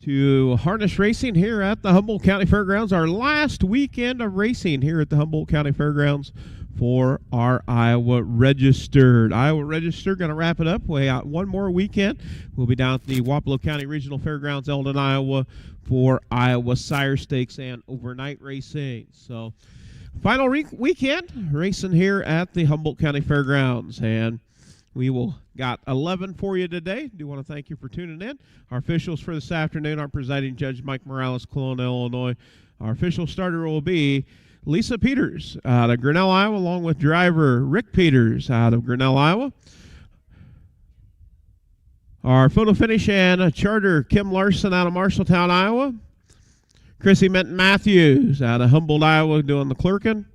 to Harness Racing here at the Humboldt County Fairgrounds. Our last weekend of racing here at the Humboldt County Fairgrounds for our Iowa Registered. Iowa Registered going to wrap it up. We got one more weekend. We'll be down at the Wapello County Regional Fairgrounds, Eldon, Iowa, for Iowa Sire Stakes and overnight racing. So, final weekend racing here at the Humboldt County Fairgrounds, and we will got 11 for you today. Do want to thank you for tuning in. Our officials for this afternoon, our presiding judge, Mike Morales, Kelowna, Illinois. Our official starter will be Lisa Peters out of Grinnell, Iowa, along with driver Rick Peters out of Grinnell, Iowa. Our photo finish and charter, Kim Larson out of Marshalltown, Iowa. Chrissy Minton Matthews out of Humboldt, Iowa, doing the clerking.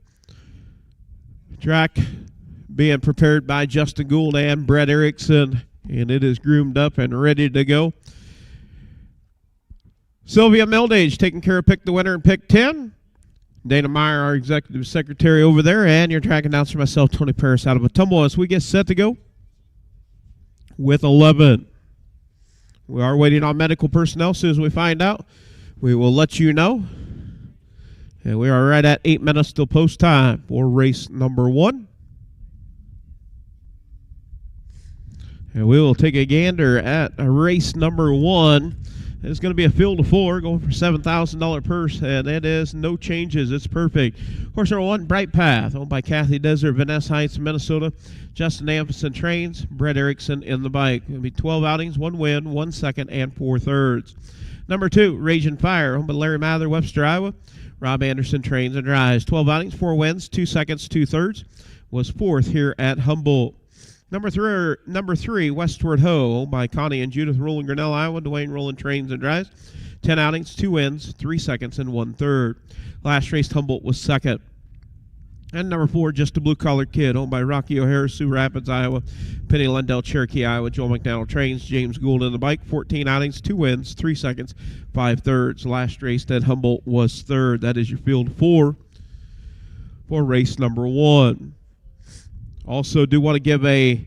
Track being prepared by Justin Gould and Brett Erickson, and it is groomed up and ready to go. Sylvia Mildage taking care of Pick the Winner and Pick 10. Dana Meyer, our executive secretary over there, and your track announcer, myself, Tony Paris, out of Atumwa, as we get set to go with 11. We are waiting on medical personnel. As soon as we find out, we will let you know. And we are right at 8 minutes till post time for race number 1. And we will take a gander at race number 1. It's going to be a field of 4 going for $7,000 purse, and it is no changes. It's perfect. Horse number 1, Bright Path, owned by Kathy Desert, Vanessa Heights, Minnesota. Justin Amphison trains, Brett Erickson in the bike. It'll be 12 outings, 1 win, 1 second, and 4 thirds. Number 2, Raging Fire, owned by Larry Mather, Webster, Iowa. Rob Anderson trains and drives. 12 outings, 4 wins, 2 seconds, 2 thirds. Was 4th here at Humboldt. Number three, Westward Ho, by Connie and Judith Rowland, Grinnell, Iowa. Dwayne Rowland trains and drives. 10 outings, 2 wins, 3 seconds, and 1 third. Last race, Humboldt was 2nd. And number 4, Just a Blue Collar Kid, owned by Rocky O'Hara, Sioux Rapids, Iowa. Penny Lundell, Cherokee, Iowa. Joel McDonald trains. James Gould in the bike. 14 outings, 2 wins, 3 seconds, 5 thirds. Last race at Humboldt was 3rd. That is your field 4 for race number 1. Also, do want to give a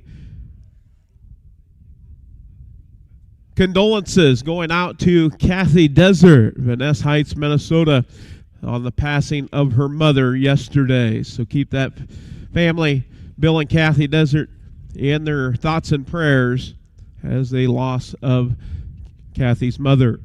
condolences going out to Kathy Desert, Vanessa Heights, Minnesota, on the passing of her mother yesterday. So keep that family, Bill and Kathy Desert, in their thoughts and prayers as they loss of Kathy's mother.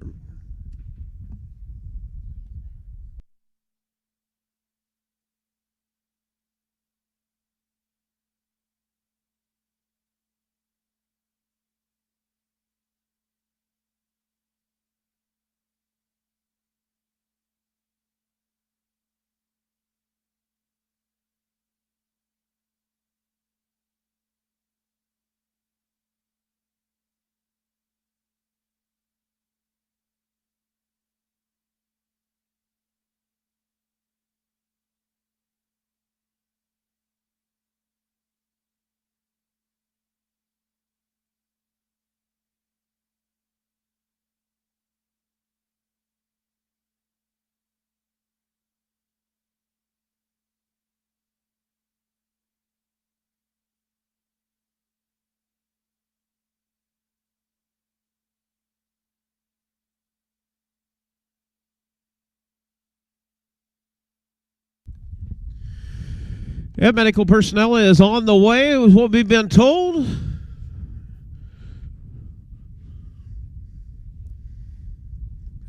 Yeah, medical personnel is on the way, is what we've been told.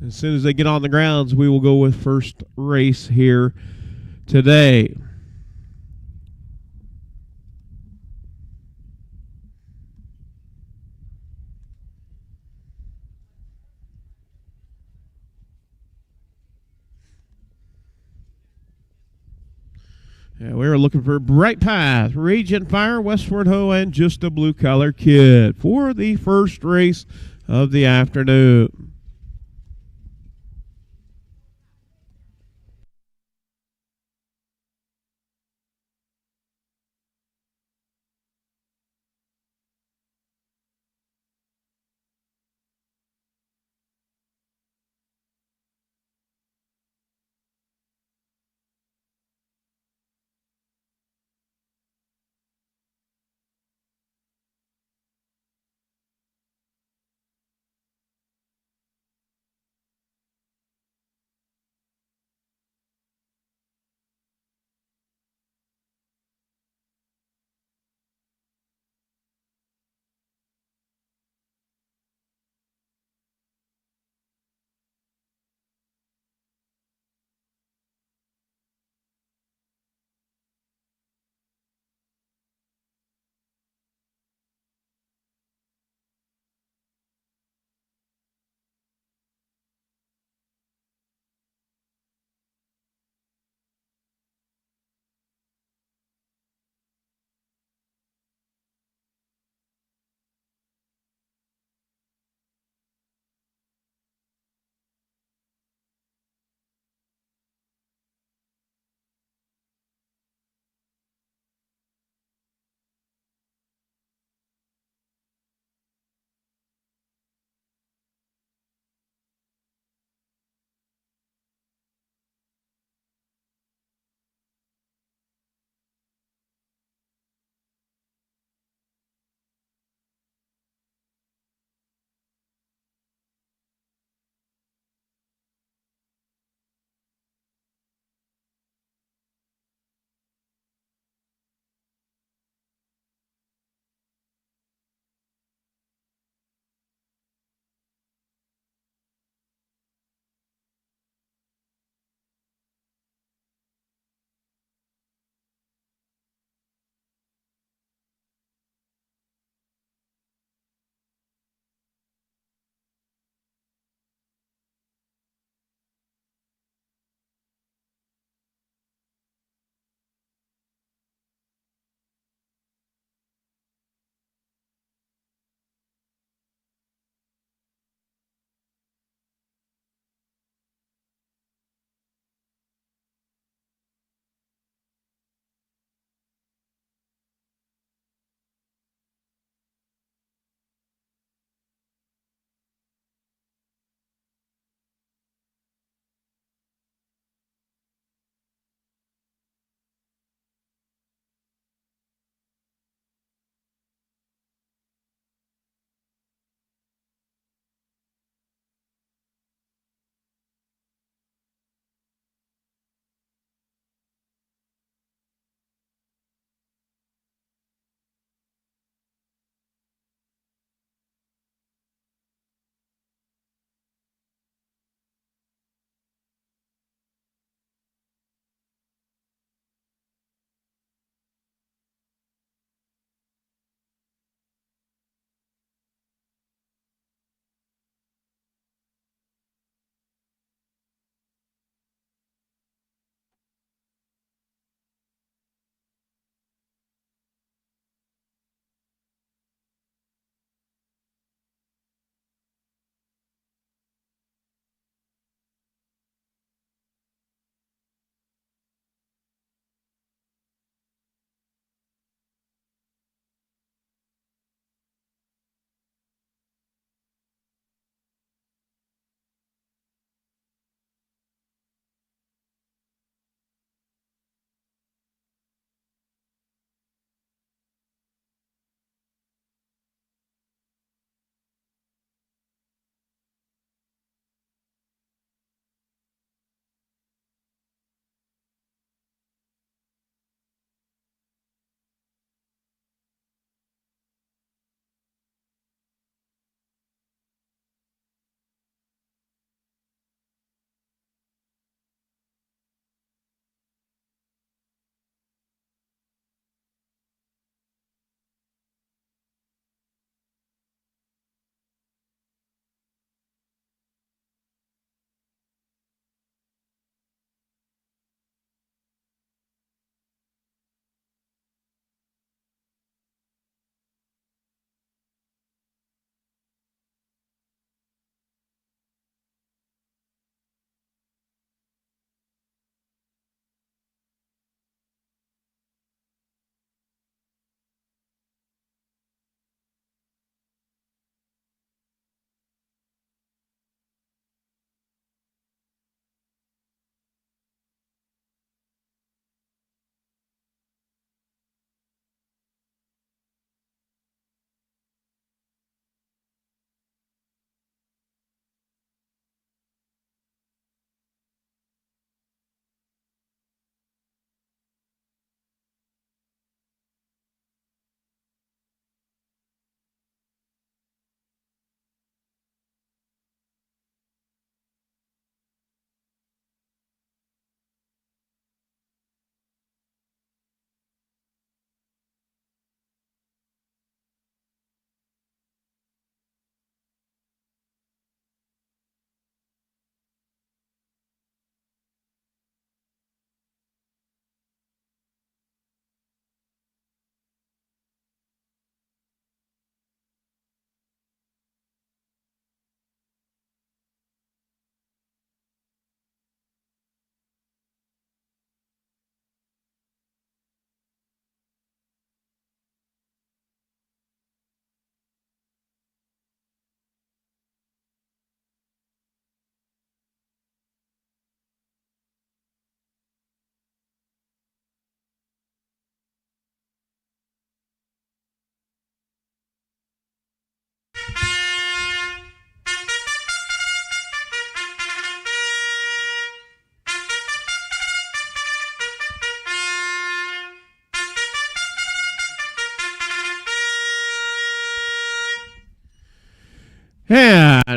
As soon as they get on the grounds, we will go with first race here today. Yeah, we are looking for Bright Path, Raging Fire, Westward Ho, and Just a Blue Collar Kid for the first race of the afternoon.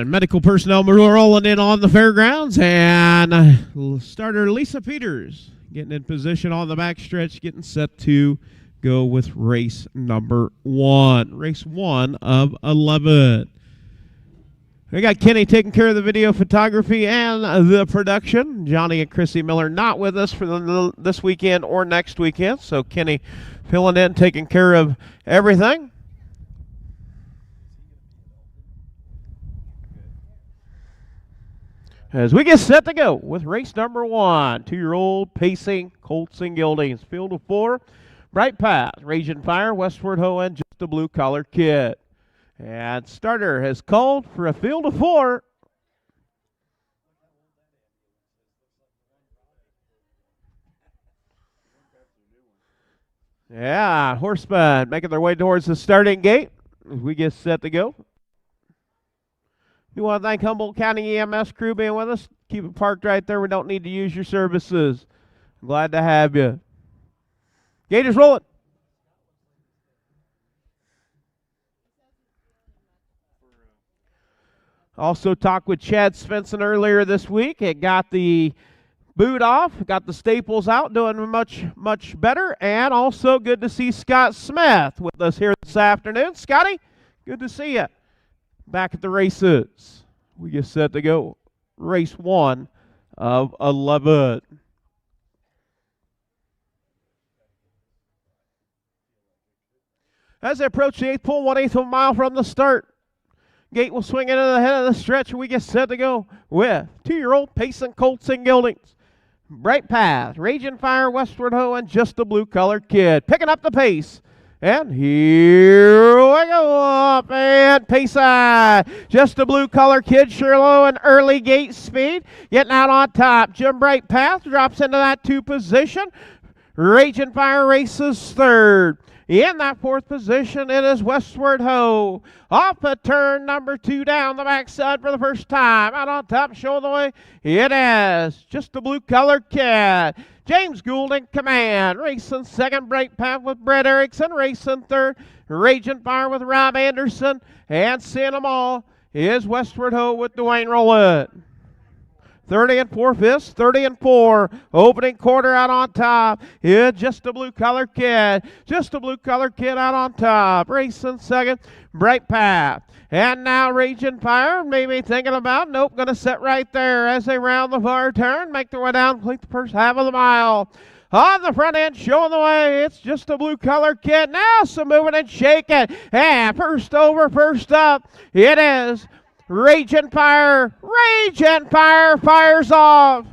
And medical personnel rolling in on the fairgrounds. And starter Lisa Peters getting in position on the backstretch, getting set to go with race number 1. Race 1 of 11. We got Kenny taking care of the video photography and the production. Johnny and Chrissy Miller not with us for this weekend or next weekend. So Kenny filling in, taking care of everything. As we get set to go with race number 1, 2-year-old Pacing Colts and Gildings. Field of 4, Bright Path, Raging Fire, Westward Ho, and Just a Blue Collar Kid. And starter has called for a field of 4. Yeah, horsemen making their way towards the starting gate as we get set to go. We want to thank Humboldt County EMS crew being with us. Keep it parked right there. We don't need to use your services. Glad to have you. Gate is rolling. Also talked with Chad Svensson earlier this week. It got the boot off, got the staples out, doing much, much better. And also good to see Scott Smith with us here this afternoon. Scotty, good to see you. Back at the races. We get set to go. Race 1 of 11. As they approach the 8th pole, 1/8 of a mile from the start, gate will swing into the head of the stretch, and we get set to go with 2-year-old Pacing Colts and Gildings. Bright Path, Raging Fire, Westward Ho, and Just a Blue Colored Kid. Picking up the pace. And here we go up and pace side. Just a Blue Collar Kid, Sherlow, and early gate speed. Getting out on top. Jim Bright Path drops into that 2 position. Raging Fire races 3rd. In that 4th position, it is Westward Ho. Off a turn number 2 down the backside for the first time. Out on top, showing the way, it is Just a Blue Colored Kid. James Gould in command. Racing 2nd, Bright Path with Brett Erickson. Racing 3rd, Raging Fire with Rob Anderson. And seeing them all is Westward Ho with Dwayne Rowlett. 30 and 4/5, 30 and 4. Opening quarter out on top. Yeah, Just a Blue Collar Kid. Just a Blue Collar Kid out on top. Racing 2nd, Bright Path. And now Raging Fire, maybe thinking about, nope, going to sit right there as they round the far turn, make their way down, complete the first half of the mile. On the front end, showing the way, it's Just a Blue Collar Kid. Now some moving and shaking. And first over, first up, it is Raging Fire. Raging Fire fires off.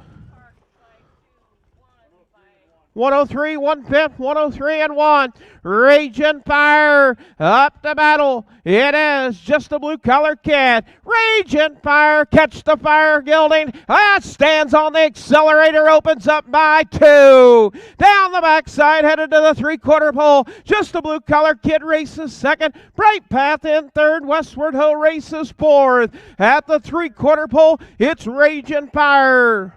103, 1/5, 103 and 1. Raging Fire up to battle. It is Just a Blue Collar Kid. Raging Fire, catch the fire, Gilding. Stands on the accelerator, opens up by 2. Down the backside, headed to the 3/4 pole. Just a Blue Collar Kid races 2nd. Bright Path in 3rd. Westward Ho races 4th. At the 3/4 pole, it's Raging Fire.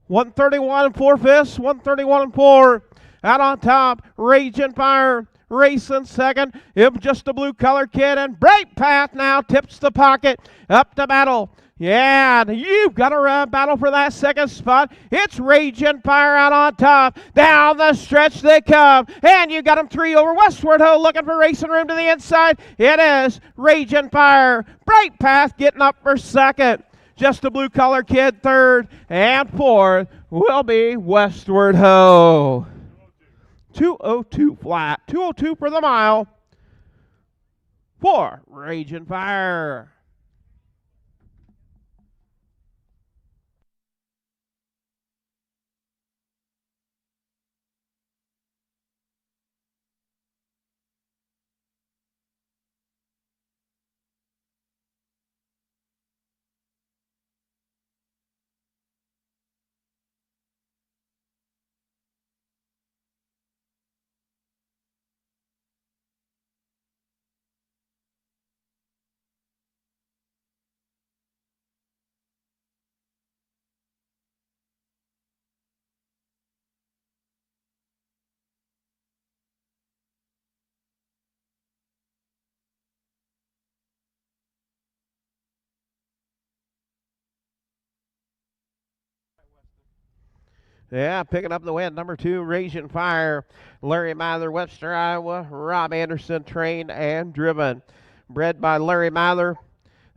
131 and 4/5, 131 and 4. Out on top, Raging Fire racing 2nd. If Just a Blue Collar Kid, and Bright Path now tips the pocket up to battle. Yeah, you've got to battle for that 2nd spot. It's Raging Fire out on top. Down the stretch they come. And you got them 3 over. Westward Ho looking for racing room to the inside. It is Raging Fire. Bright Path getting up for 2nd. Just a Blue Collar Kid 3rd, and 4th will be Westward Ho. 2:02 flat, 2:02 for the mile for Raging Fire. Yeah, picking up the win. Number 2, Raging Fire. Larry Mather, Webster, Iowa. Rob Anderson, trained and driven. Bred by Larry Mather.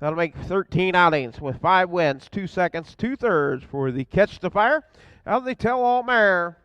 That'll make 13 outings with 5 wins, 2 seconds, 2/3 for the Catch the Fire of the Tell-All Mare.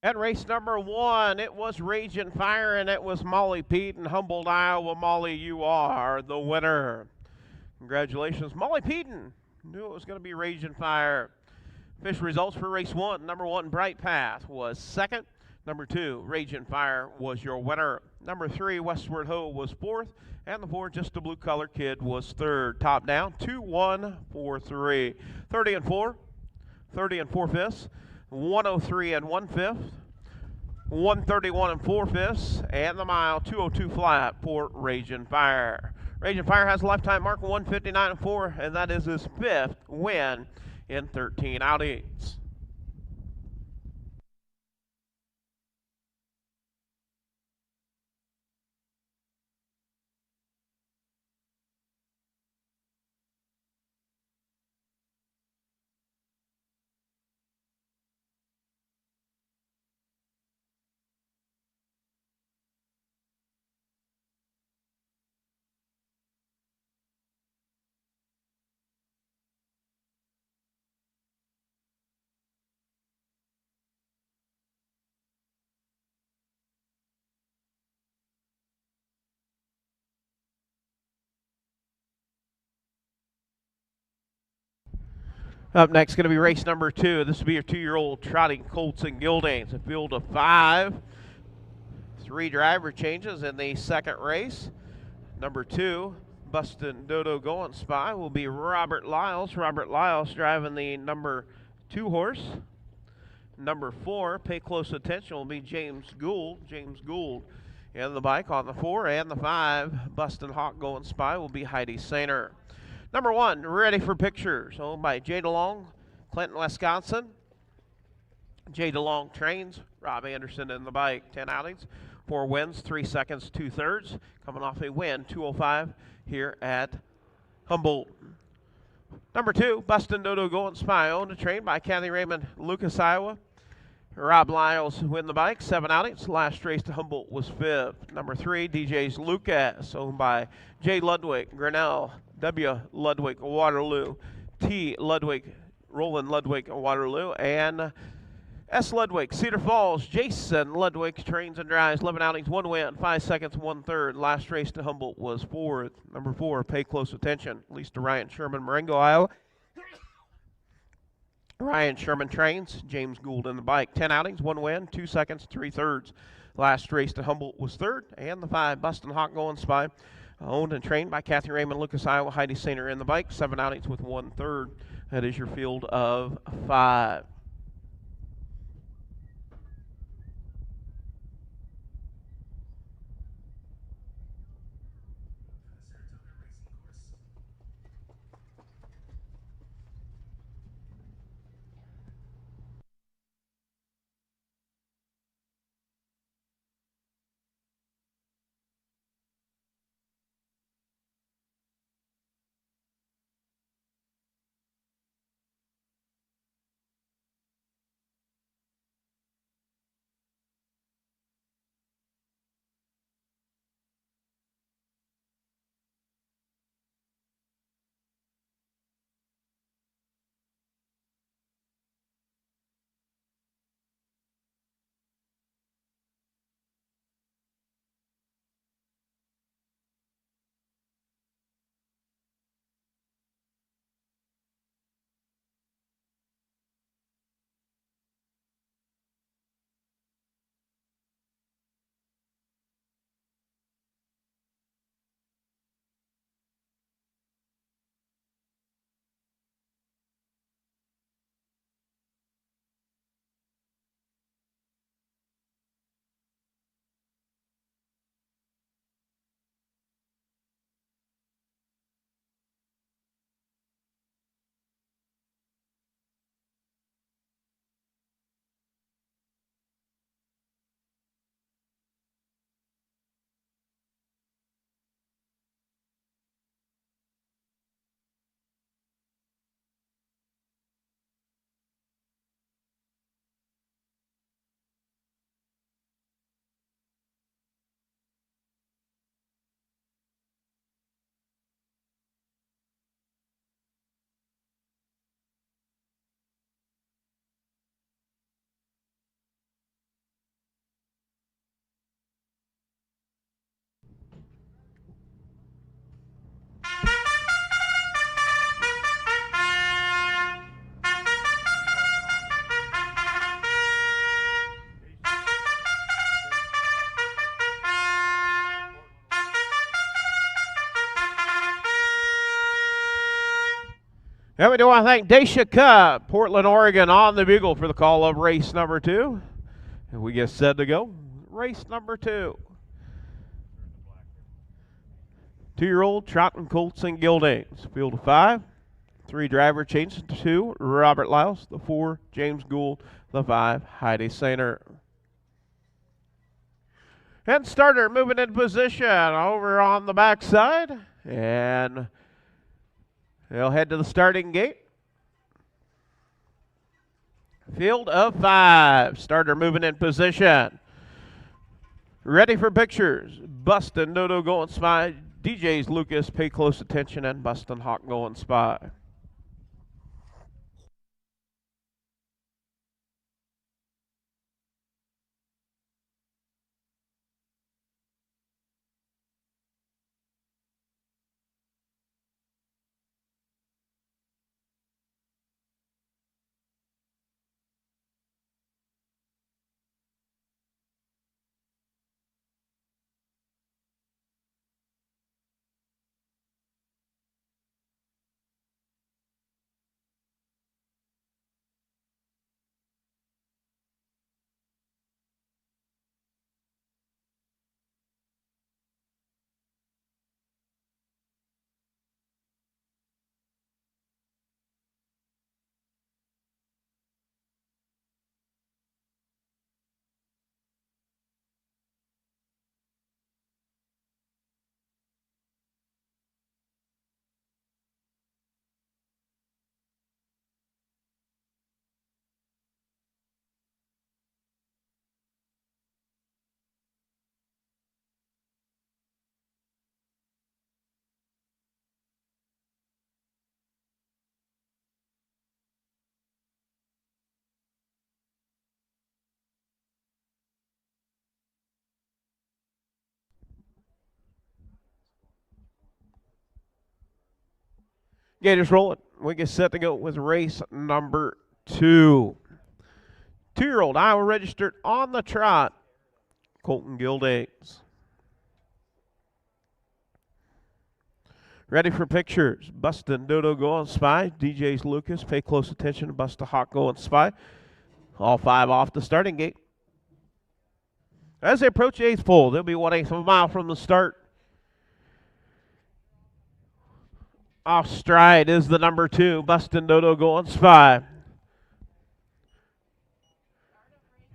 At race number 1, it was Raging Fire, and it was Molly Pete in Humboldt, Iowa. Molly, you are the winner. Congratulations, Molly Peden. Knew it was going to be Raging Fire. Official results for race 1. Number 1, Bright Path, was second. Number 2, Raging Fire, was your winner. Number 3, Westward Ho, was fourth. And the 4, Just a Blue Collar Kid, was third. Top down, 2, 1, 4, 3. 30 and 4. 30 and 4/5. 103 and 1/5. 131 and 4/5. And the mile, 202 flat for Raging Fire. Raging Fire has a lifetime mark of 159 and 4, and that is his 5th win in 13 outings. Up next, going to be race number 2. This will be your 2-year-old trotting colts and geldings. A field of 5. 3 driver changes in the second race. Number 2, Bustin' Dodo Going Spy, will be Robert Lyles. Robert Lyles driving the number 2 horse. Number 4, Pay Close Attention, will be James Gould. James Gould in the bike on the 4. And the 5, Bustin' Hawk Going Spy, will be Heidi Sainer. Number 1, Ready for Pictures, owned by Jay DeLong, Clinton, Wisconsin. Jay DeLong trains. Rob Anderson in the bike. 10 outings, 4 wins, 3 seconds, 2/3. Coming off a win, 205 here at Humboldt. Number 2, Bustin' Dodo Going Spy, owned and trained by Kathy Raymond, Lucas, Iowa. Rob Lyles win the bike, 7 outings. Last race to Humboldt was 5th. Number 3, DJ's Lucas, owned by J. Ludwig, Grinnell, W. Ludwig, Waterloo, T. Ludwig, Roland Ludwig, Waterloo, and S. Ludwig, Cedar Falls. Jason Ludwig trains and drives, 11 outings, 1 win, 5 seconds, 1/3. Last race to Humboldt was 4th. Number 4, Pay Close Attention, leased to Ryan Sherman, Marengo, Iowa. Ryan Sherman trains. James Gould in the bike. 10 outings, 1 win, 2 seconds, 3/3. Last race to Humboldt was 3rd. And the 5, Bustin' Hawk Going Spy, owned and trained by Kathy Raymond, Lucas, Iowa. Heidi Sainer in the bike. 7 outings with 1/3. That is your field of 5. And we do want to thank Dacia Cup, Portland, Oregon, on the bugle for the call of race number 2. And we get set to go. Race number 2. 2-year-old Trotting Colts and Gildings. Field of 5. 3 driver changes. 2, Robert Lyles. The 4, James Gould. The 5, Heidi Sainer. And starter moving in position over on the backside. And they'll head to the starting gate. Field of 5. Starter moving in position. Ready for pictures. Bustin' Dodo going spy. DJs Lucas, pay close attention, and Bustin' Hawk going spy. Gators rolling. We get set to go with race number 2. 2-year-old Iowa registered on the trot. Colton Gildings. Ready for pictures. Bustin' Dodo going spy. DJs Lucas, pay close attention to Busta Hawk going spy. All 5 off the starting gate. As they approach the 8th pole, they'll be 1/8 of a mile from the start. Off stride is the number 2, Bustin' Dodo going spy.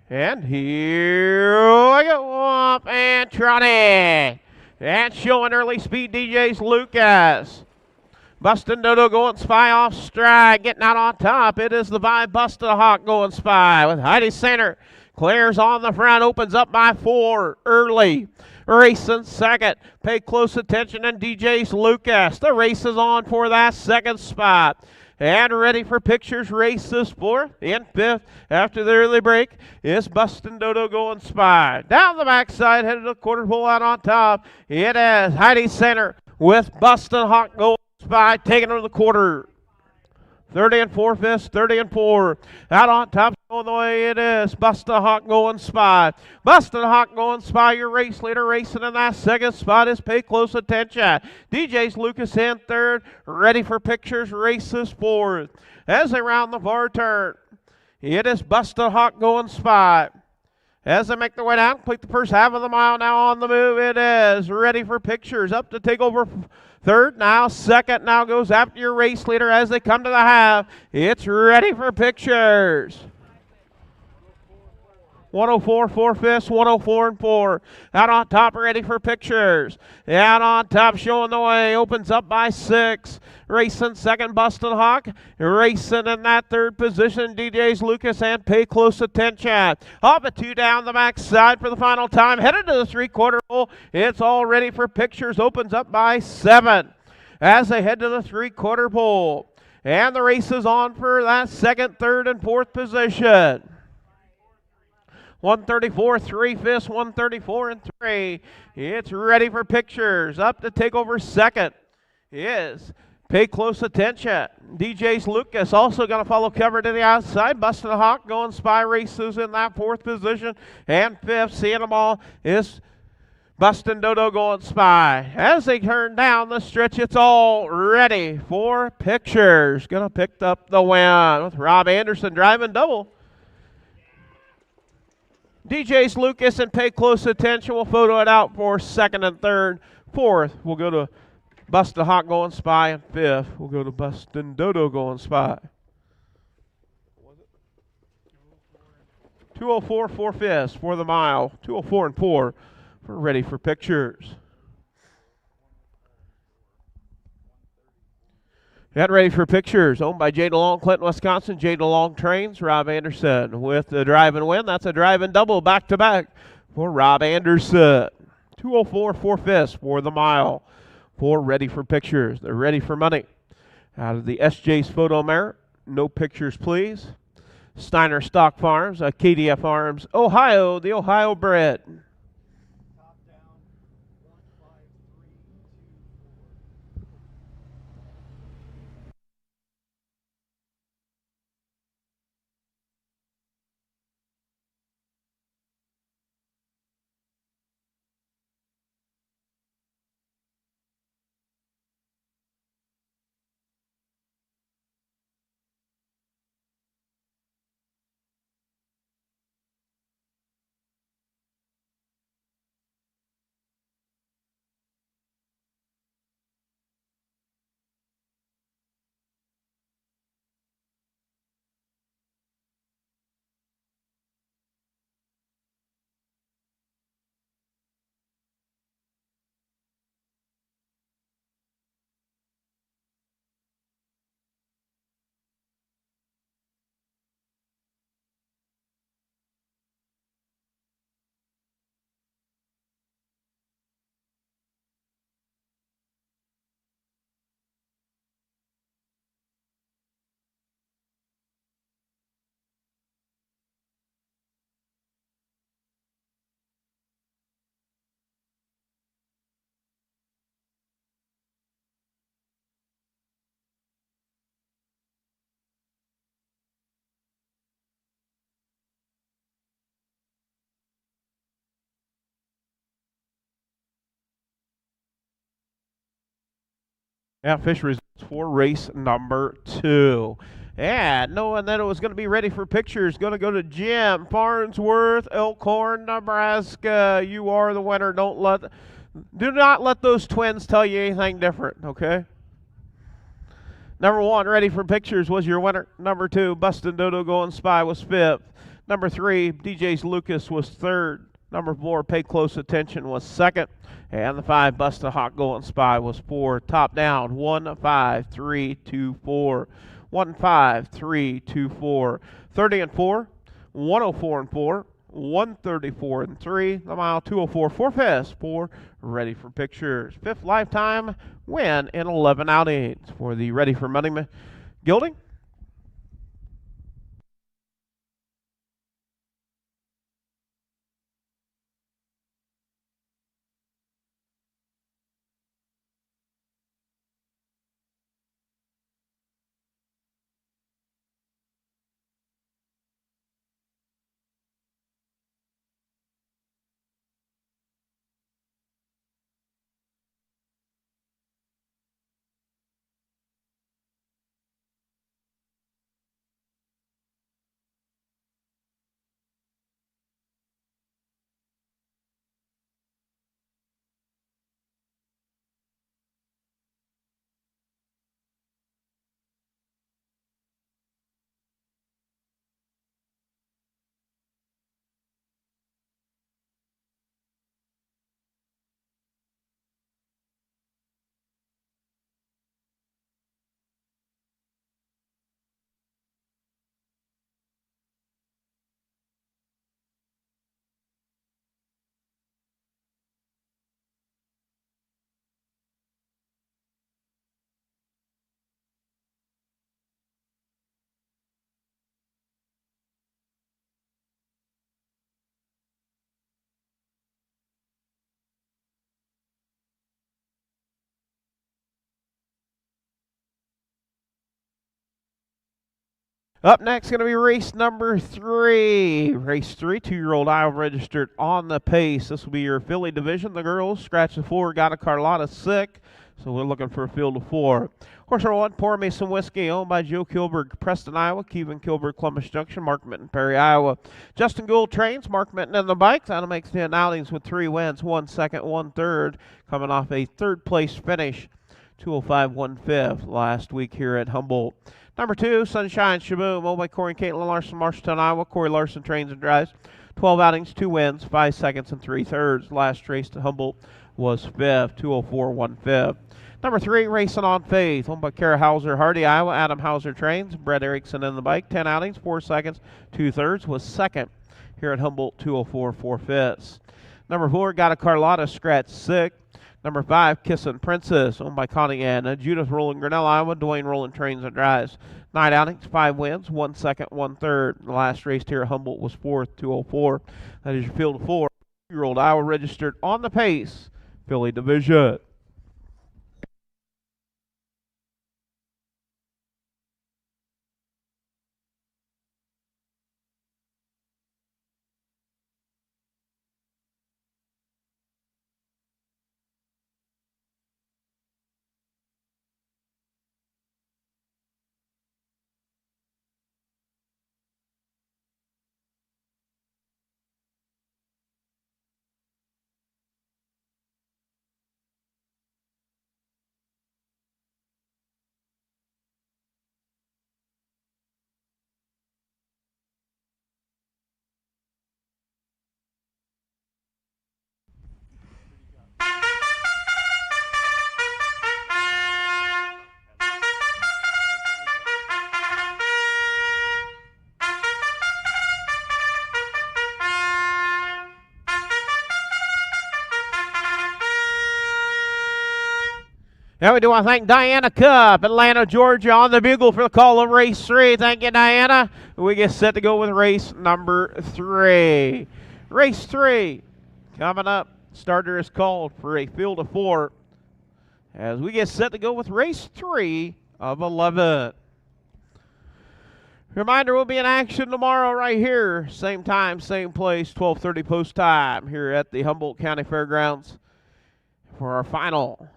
And here we go, up and trotting. And showing early speed, DJs Lucas. Bustin' Dodo going spy off stride, getting out on top. It is the 5, Bustin' Hawk going spy with Heidi Sainer. Clears on the front, opens up by 4 early. Racing second. Pay close attention, and DJs Lucas. The race is on for that second spot. And ready for pictures, races 4th. In 5th, after the early break, is Bustin' Dodo going spy. Down the backside, headed to the quarter pole out on top. It is Heidi Sainer with Bustin' Hawk going spy, taking over the quarter. 30 and 4 fifths, 30 and 4. Out on top, going the way it is. Bustin' Hawk going spy. Bustin' Hawk going spy, your race leader racing in that second spot is pay close attention. DJs Lucas in 3rd, ready for pictures, races 4th. As they round the far turn, it is Bustin' Hawk going spy. As they make their way down, complete the first half of the mile, now on the move it is. Ready for pictures, up to take over 3rd, now 2nd, now goes after your race leader as they come to the half. It's ready for pictures. 104, 4 fifths, 104 and 4. Out on top, ready for pictures. Out on top, showing the way, opens up by 6. Racing second, Bustin' Hawk. Racing in that 3rd position, DJs Lucas, and pay close attention. Up at 2 down the backside for the final time. Headed to the 3/4 pole. It's all ready for pictures. Opens up by 7 as they head to the 3/4 pole. And the race is on for that 2nd, 3rd, and 4th position. 134, 3 fifths, 134 and 3. It's ready for pictures. Up to take over 2nd is pay close attention. DJs Lucas also going to follow cover to the outside. Bustin' Hawk going spy, races in that 4th position. And 5th, seeing them all, is Bustin' Dodo going spy. As they turn down the stretch, it's all ready for pictures. Gonna pick up the win with Rob Anderson driving double. DJs Lucas and pay close attention. We'll photo it out for second and third. Fourth, we'll go to Bustin' Hawk going spy. And fifth, we'll go to Bustin' Dodo going spy. 2:04 4/5 for the mile. 2:04 and 4 for ready for pictures. Get ready for pictures. Owned by Jay DeLong, Clinton, Wisconsin. Jay DeLong Trains. Rob Anderson with the drive and win. That's a drive and double back to back for Rob Anderson. 2:04 4/5 for the mile. For ready for pictures. They're ready for money. Out of the SJ's Photo Merit. No pictures, please. Steiner Stock Farms, Acadia Farms, Ohio, the Ohio bred. Top down, 15324. Yeah, fish results for race number 2. And knowing that it was going to be ready for pictures, going to go to Jim Farnsworth, Elkhorn, Nebraska. You are the winner. Do not let those twins tell you anything different, okay? Number 1, ready for pictures, was your winner. Number 2, Bustin' Dodo going spy was 5th. Number 3, DJ's Lucas was 3rd. Number 4, pay close attention was 2nd. And the 5, Bustin' Hawk going spy was 4. Top down, 1, 5, 3, 2, 4. 1, 5, 3, 2, 4. 30 and 4, 104 and 4. 134 and 3. The mile 2:04 4/5 for ready for pictures. 5th lifetime win in 11 outings for the ready for money gelding. Up next, going to be race number 3. Race 3, 2-year-old Iowa registered on the pace. This will be your filly division. The girls scratch the 4, got a Carlotta sick, so we're looking for a field of 4. Horse number 1, Poor Mason Whiskey, owned by Joe Kilberg, Preston, Iowa. Kevin Kilberg, Columbus Junction. Mark Minton, Perry, Iowa. Justin Gould trains. Mark Minton in the bike. That'll make 10 outings with 3 wins, 1 second, 1 third, coming off a third-place finish. 205 1/5 last week here at Humboldt. Number 2, Sunshine Shaboom, owned by Corey and Caitlin Larson, Marshalltown, Iowa. Corey Larson trains and drives. 12 outings, 2 wins, 5 seconds, and 3 thirds. Last race to Humboldt was 5th, 204 1/5. Number 3, Racing on Faith, owned by Kara Hauser, Hardy, Iowa. Adam Hauser trains. Brett Erickson in the bike. 10 outings, 4 seconds, 2 thirds, was 2nd here at Humboldt, 204 4/5. Number 4, Got a Carlotta scratch sick. Number 5, Kissin' Princess, owned by Connie Anna. Judith Rowland, Grinnell, Iowa. Dwayne Rowland trains and drives. 9 outings, 5 wins, 1 second, 1 third. The last race here at Humboldt was 4th, 204. That is your field of 4. 2-year-old Iowa registered on the pace. Filly division. Now we do want to thank Diana Cup, Atlanta, Georgia, on the bugle for the call of race 3. Thank you, Diana. We get set to go with race number 3. Race 3 coming up. Starter is called for a field of 4 as we get set to go with race 3 of 11. Reminder, we'll be in action tomorrow right here. Same time, same place, 12:30 post time here at the Humboldt County Fairgrounds for our final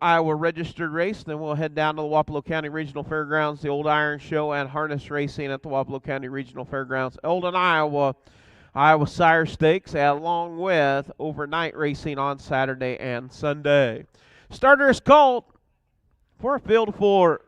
Iowa registered race. Then we'll head down to the Wapello County Regional Fairgrounds, the Old Iron Show, and harness racing at the Wapello County Regional Fairgrounds, Eldon, Iowa. Iowa Sire Stakes, along with overnight racing on Saturday and Sunday. Starter is called for a field of 4.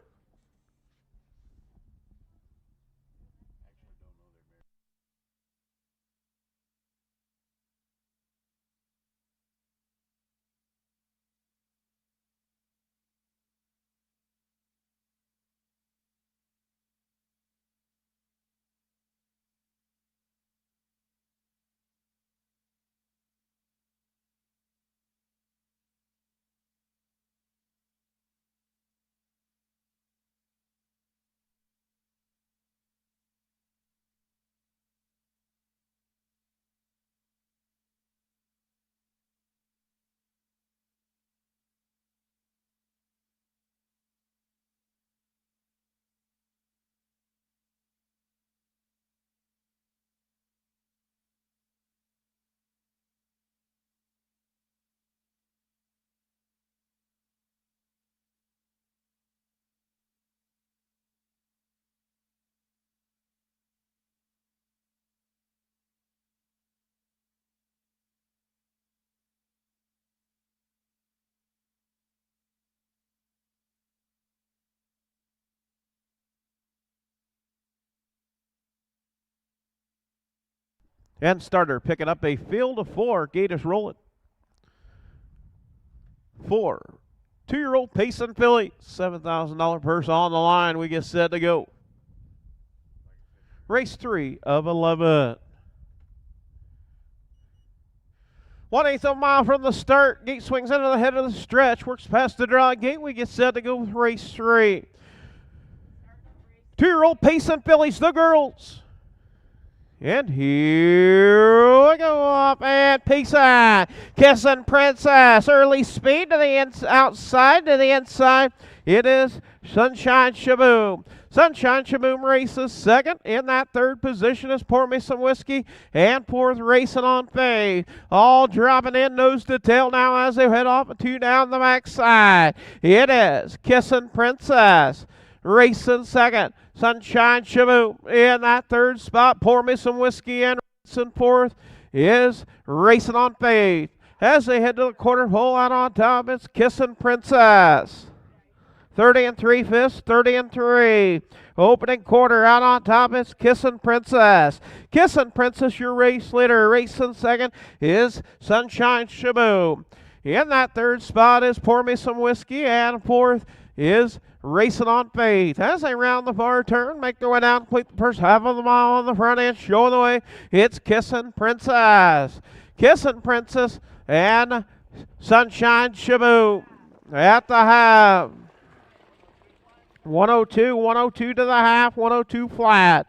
And starter picking up a field of 4. Gate is rolling. 4, 2-year-old Pace and Filly, $7,000 purse on the line. We get set to go. Race 3 of 11. 1/8 of a mile from the start. Gate swings into the head of the stretch. Works past the draw gate. We get set to go with race 3. 2-year-old Pace and Filly's the girls. And here we go up and Pace on. Kissin' Princess. Early speed to the outside, to the inside. It is Sunshine Shaboom. Sunshine Shaboom races second. In that third position is Pour Me Some Whiskey. And fourth, Racing on Faith. All dropping in nose to tail now as they head off 2 down the backside. It is Kissin' Princess. Racing second. Sunshine Shaboom in that third spot. Pour Me Some Whiskey, and racing fourth is Racing on Faith. As they head to the quarter pole, out on top, it's Kissin' Princess. 30 3/5, 30 3. Opening quarter, out on top, it's Kissin' Princess. Kissin' Princess, your race leader. Racing second is Sunshine Shaboom. In that third spot is Pour Me Some Whiskey, and fourth is Racing on Faith. As they round the far turn, make their way down, complete the first half of the mile on the front end, showing the way, it's Kissin' Princess. Kissin' Princess and Sunshine Shaboom at the half. 102 to the half, 102 flat.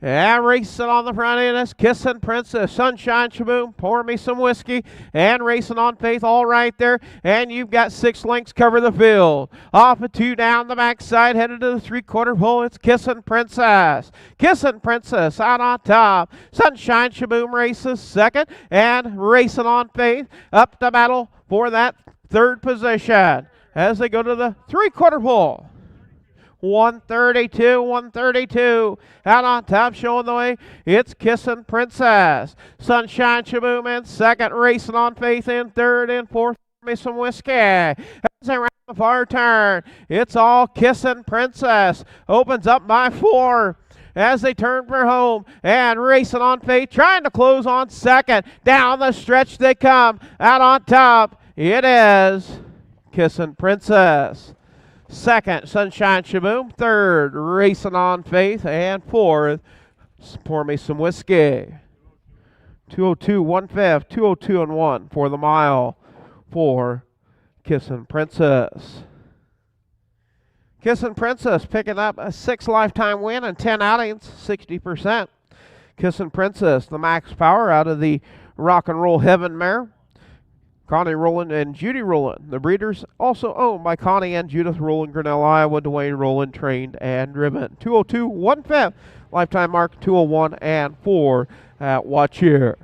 And racing on the front end is Kissin' Princess, Sunshine Shaboom, Pour Me Some Whiskey, and Racing on Faith all right there. And you've got 6 lengths cover the field. Off of 2 down the backside, headed to the 3/4 pole, it's Kissin' Princess. Kissin' Princess out on top. Sunshine Shaboom races second, and Racing on Faith up to battle for that third position as they go to the 3/4 pole. 132. Out on top, showing the way, it's Kissin' Princess. Sunshine Shaboom in second, Racing on Faith in third, and fourth, Pour Me Some Whiskey. As they round the far turn, it's all Kissin' Princess. Opens up by 4 as they turn for home, and Racing on Faith trying to close on second. Down the stretch they come. Out on top, it is Kissin' Princess. Second, Sunshine Shaboom. Third, Racing on Faith. And fourth, Pour Me Some Whiskey. 202 1/5, 202 and 1 for the mile for Kissin' Princess. Kissin' Princess picking up a 6 lifetime win and 10 outings, 60%. Kissin' Princess, the max power out of the Rock and Roll Heaven mare. Connie Rowland and Judy Rowland. The breeders also owned by Connie and Judith Rowland, Grinnell, Iowa. Dwayne Rowland trained and driven. 202 1/5. Lifetime mark 201 and 4 at Watch Here.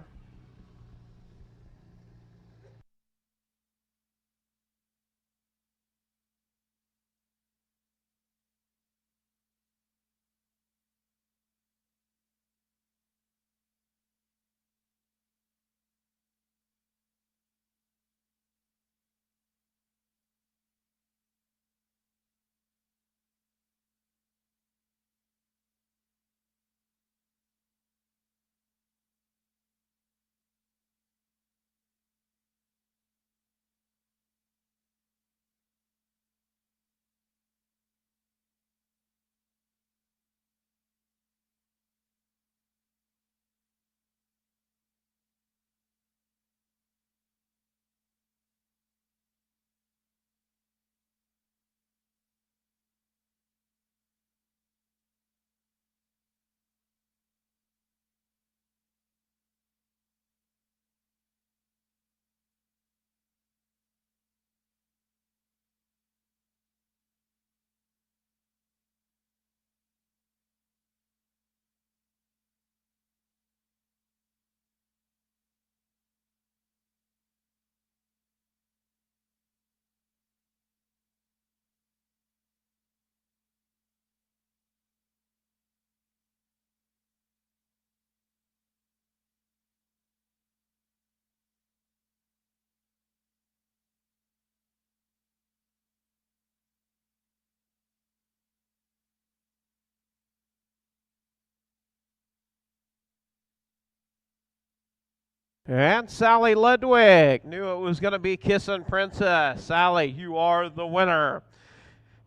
And Sally Ludwig knew it was going to be Kissin' Princess. Sally, you are the winner.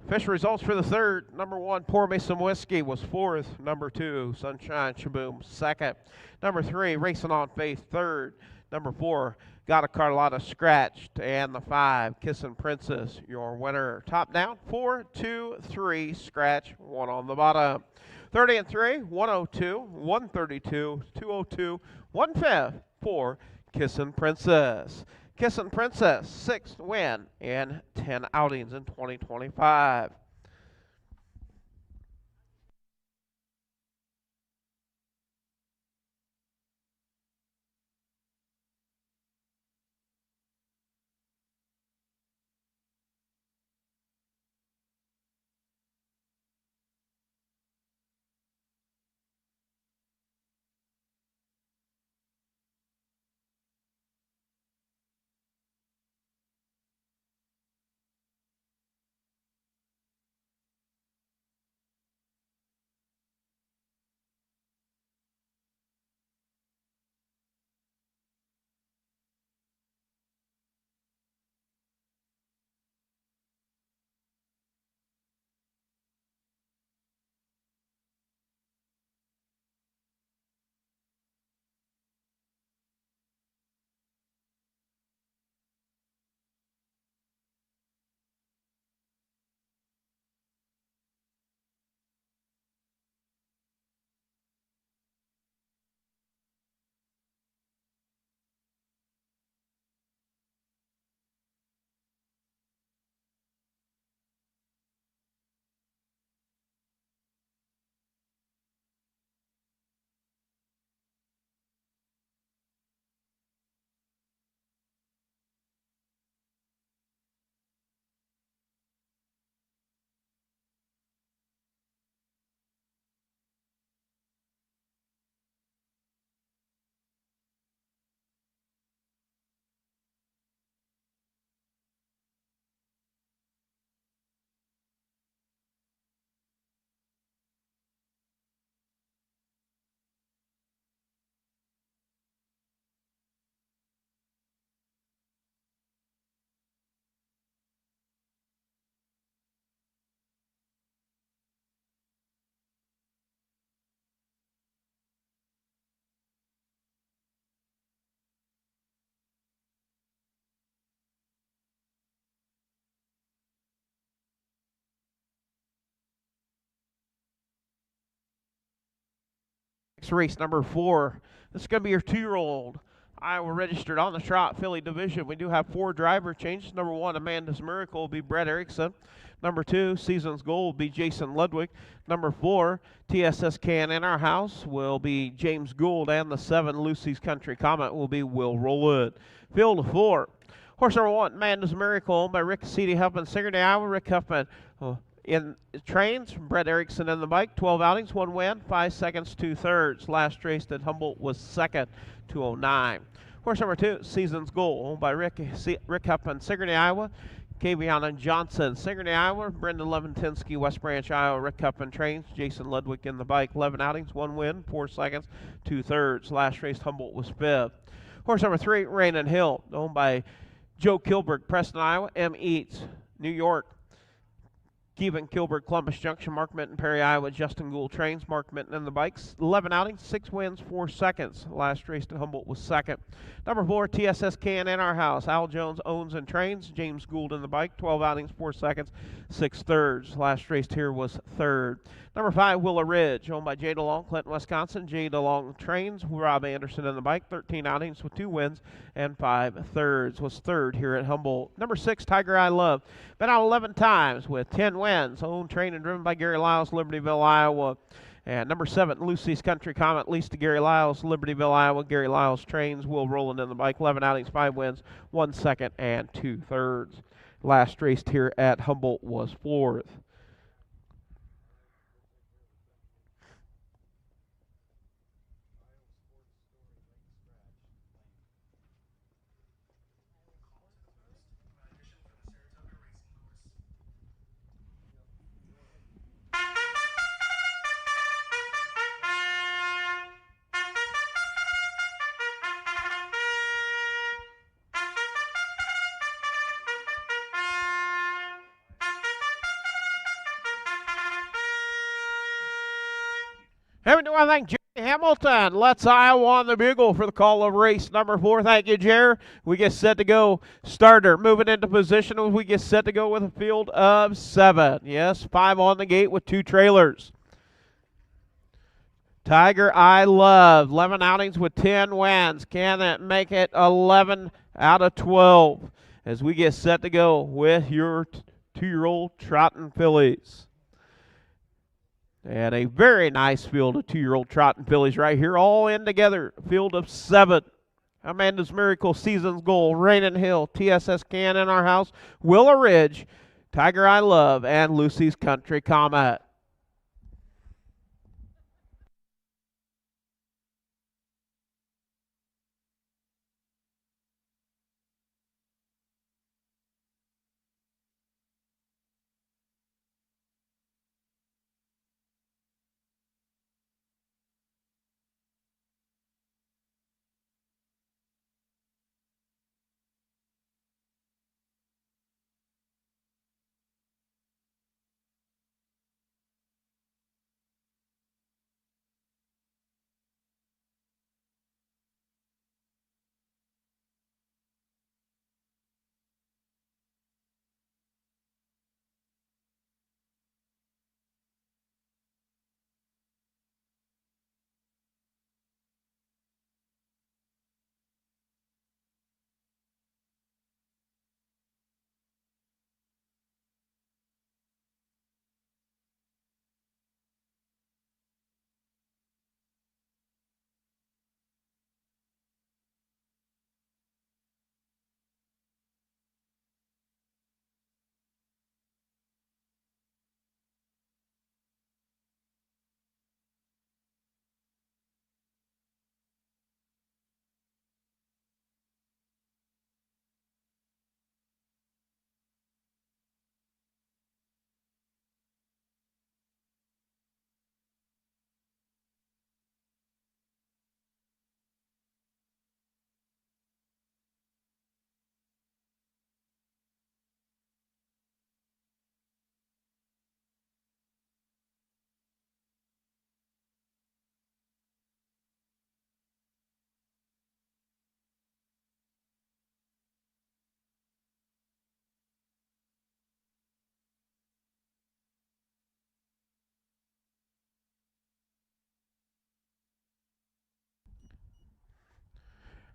Official results for the third. Number 1, Pour Me Some Whiskey was fourth. Number 2, Sunshine Shaboom second. Number 3, Racing on Faith third. Number 4, Got a Carlotta Scratched. And the 5, Kissin' Princess, your winner. Top down, 4, 2, 3, scratch, 1 on the bottom. 30 3, 102, 132, 202, 1/5 for Kissin' Princess. Kissin' Princess, 6th win in 10 outings in 2025. Race number 4. This is going to be your 2-year-old Iowa registered on the trot filly division. We do have 4 driver changes. Number 1, Amanda's Miracle, will be Brett Erickson. Number 2, Season's Goal, will be Jason Ludwig. Number 4, TSS Can in Our House, will be James Gould. And the 7, Lucy's Country Comet, will be Will Rowwood. Field of 4. Horse number 1, Amanda's Miracle, by Rick C.D. Huffman, Singer Day, Iowa. Rick Huffman in trains. Brett Erickson in the bike. 12 outings, 1 win, 5 seconds, 2/3. Last race at Humboldt was 2nd, 2:09. Horse number 2, Season's Goal, owned by Rick Huffman, Sigourney, Iowa. Kaviana Johnson, Sigourney, Iowa. Brenda Leventinsky, West Branch, Iowa. Rick Huffman trains. Jason Ludwig in the bike. 11 outings, 1 win, 4 seconds, 2/3. Last race Humboldt was 5th. Horse number 3, Rain and Hill, owned by Joe Kilberg, Preston, Iowa. M. Eats, New York. Kevin Kilberg, Columbus Junction. Mark Minton, Perry, Iowa. Justin Gould trains. Mark Minton in the bikes. 11 outings, 6 wins, 4 seconds. Last race at Humboldt was 2nd. Number 4, TSS Can in Our House. Al Jones owns and trains. James Gould in the bike. 12 outings, 4 seconds, 6/3. Last race here was 3rd. Number 5, Willow Ridge, owned by Jay DeLong, Clinton, Wisconsin. Jay DeLong trains. Rob Anderson in the bike. 13 outings with 2 wins and 5/3. Was 3rd here at Humboldt. Number 6, Tiger I Love. Been out 11 times with 10 wins. Owned, trained, and driven by Gary Lyles, Libertyville, Iowa. And number 7, Lucy's Country Comet, leased to Gary Lyles, Libertyville, Iowa. Gary Lyles trains. Will Rowland in the bike. 11 outings, 5 wins, 1 second, and 2/3. Last raced here at Humboldt was 4th. Having to thank Jerry Hamilton. Let's Iowa on the bugle for the call of race number 4. Thank you, Jerry. We get set to go. Starter moving into position. We get set to go with a field of 7. Yes, 5 on the gate with 2 trailers. Tiger I Love, 11 outings with 10 wins. Can it make it 11 out of 12 as we get set to go with your 2-year-old trotting fillies. And a very nice field of 2-year-old trotting fillies right here, all in together. Field of 7. Amanda's Miracle, Season's Goal, Rainin' Hill, TSS Can in Our House, Willow Ridge, Tiger I Love, and Lucy's Country Comet.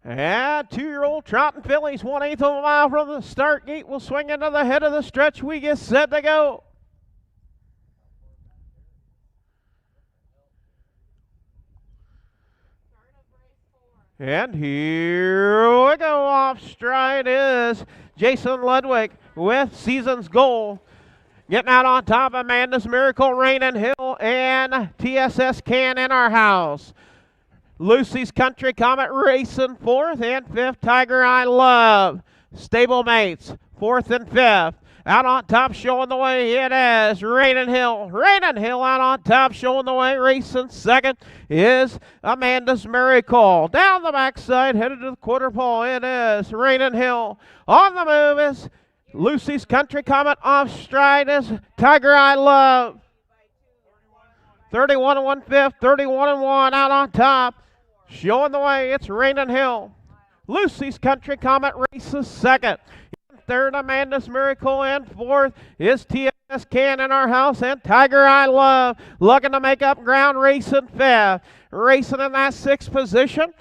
And 2-year-old trotting fillies, 1/8 of a mile from the start gate, will swing into the head of the stretch. We get set to go. And here we go. Off stride is Jason Ludwig with Season's Goal. Getting out on top, Amanda's Miracle, Rainin' Hill, and TSS Can in Our House. Lucy's Country Comet racing 4th, and 5th, Tiger I Love. Stablemates, 4th and 5th. Out on top, showing the way, it is Rainin' Hill. Rainin' Hill out on top, showing the way. Racing 2nd is Amanda's Miracle. Down the backside, headed to the quarter pole, it is Rainin' Hill. On the move is Lucy's Country Comet. Off stride is Tiger I Love. 31 and 1/5, 31 and 1 out on top. Showing the way, it's Rainin' Hill. Lucy's Country Comet races 2nd. 3rd, Amanda's Miracle, and 4th is TSS Can in Our House, and Tiger I Love looking to make up ground, racing 5th. Racing in that 6th position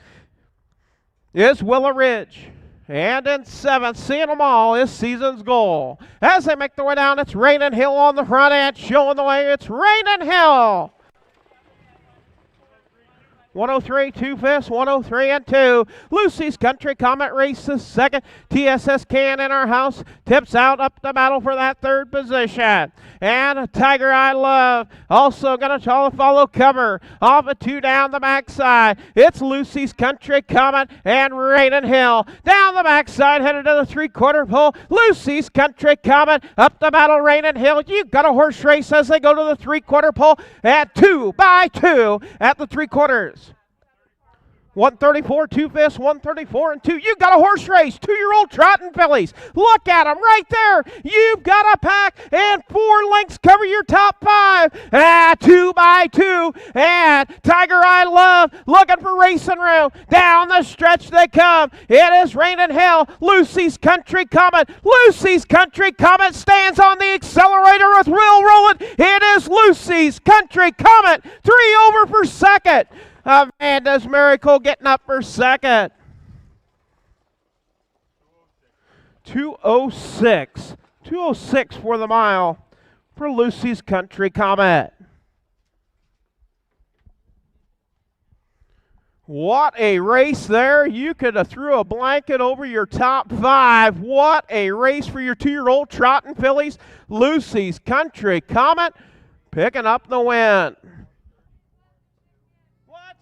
is Willow Ridge. And in 7th, seeing them all, is Season's Goal. As they make their way down, it's Rainin' Hill on the front end, showing the way, it's Rainin' Hill. 103, 2/5, 103 and 2. Lucy's Country Comet races 2nd. TSS Can in Our House tips out up the battle for that 3rd position. And Tiger I Love also going to try to follow cover. Off a 2 down the backside. It's Lucy's Country Comet and Rainin' Hill. Down the backside, headed to the 3/4 pole. Lucy's Country Comet up the battle, Rainin' Hill. You've got a horse race as they go to the 3/4 pole at 2 by 2 at the 3/4. 134, 2/5, 134 and 2. You've got a horse race. 2-year-old trotting fillies. Look at them right there. You've got a pack, and 4 lengths cover your top 5. 2 by 2. And Tiger I Love looking for racing room. Down the stretch they come. It is Rainin' Hill. Lucy's Country Comet. Lucy's Country Comet stands on the accelerator with wheel rolling. It is Lucy's Country Comet. 3 over for 2nd. Amanda's Miracle getting up for 2nd. 2:06. 2:06 for the mile for Lucy's Country Comet. What a race there. You could have threw a blanket over your top 5. What a race for your 2-year-old trotting fillies. Lucy's Country Comet picking up the win. What?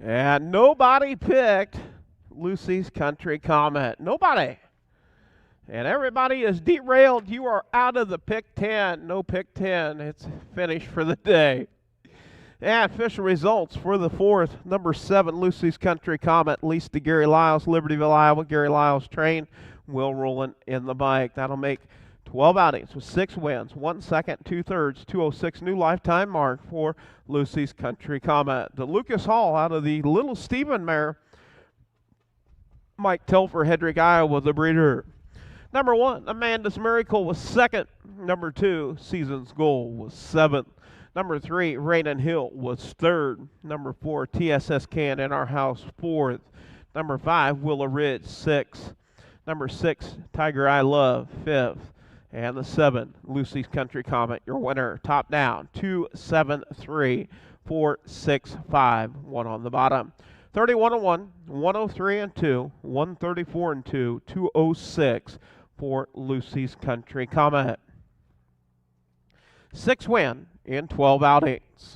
And nobody picked Lucy's Country Comet. Nobody. And everybody is derailed. You are out of the pick 10. No pick 10. It's finished for the day. And official results for the 4th. Number 7, Lucy's Country Comet, leased to Gary Lyles, Libertyville, Iowa. Gary Lyles trained. Will Rowland in the bike. That'll make 12 outings with 6 wins, 1 second, 2 thirds, 2:06 new lifetime mark for Lucy's Country Comet. The Lucas Hall out of the Little Stephen mare, Mike Telfer, Hedrick, Iowa, the breeder. Number 1, Amanda's Miracle was 2nd. Number 2, Season's Goal was 7th. Number 3, Rain and Hill was 3rd. Number 4, TSS Can in Our House 4th. Number 5, Willow Ridge 6th. Number 6, Tiger I Love 5th. And the 7, Lucy's Country Comet, your winner. Top down, 273, 465, 1 on the bottom. 31-1, 103-2, 134-2, 206 for Lucy's Country Comet. 6 win in 12 outings.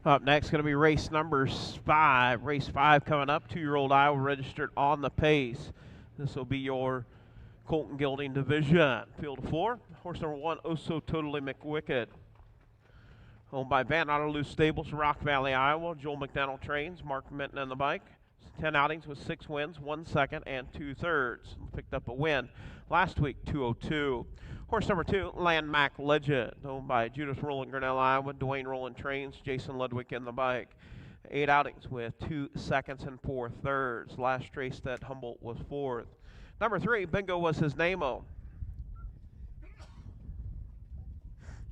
Up next, going to be race number 5. Race 5 coming up. 2-year-old Iowa registered on the pace. This will be your Colton Gelding division. Field of 4. Horse number 1, Oh So Totally McWicked. Owned by Van Otterloo Stables, Rock Valley, Iowa. Joel McDonald trains. Mark Minton on the bike. 10 outings with 6 wins, 1 second, and 2 thirds. Picked up a win last week, 202. Horse number 2, Landmark Legend, owned by Judith Rowland, Grinnell, Iowa. Dwayne Rowland trains. Jason Ludwig in the bike. 8 outings with 2 seconds and 4 thirds. Last race at Humboldt was 4th. Number 3, Bingo Was His Name-O.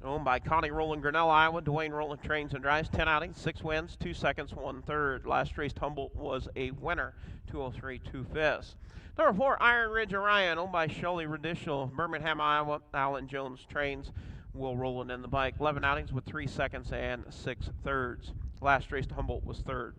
Owned by Connie Rowland, Grinnell, Iowa. Dwayne Rowland trains and drives. 10 outings, 6 wins, 2 seconds, 1 third. Last race Humboldt was a winner, 203, 2 fifths. Number 4, Iron Ridge Orion, owned by Shelley Radishel, Birmingham, Iowa. Alan Jones trains. Will Rowland in the bike. 11 outings with 3 seconds and 6 thirds. Last race Humboldt was 3rd.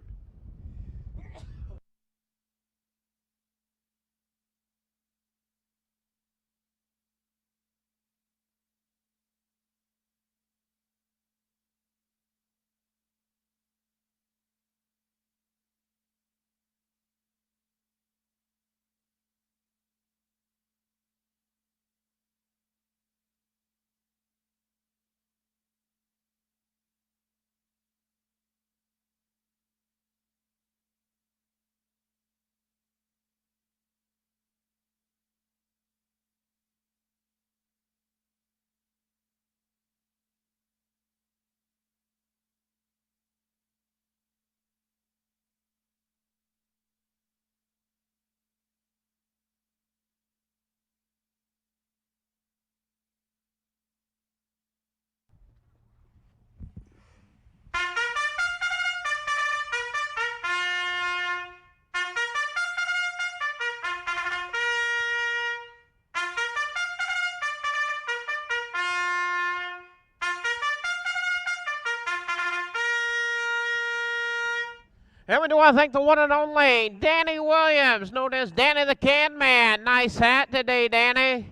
And we do want to thank the one and only Danny Williams, known as Danny the Can Man. Nice hat today, Danny.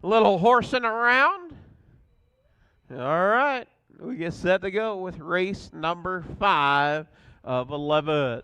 A little horsing around. All right, we get set to go with race number 5 of 11.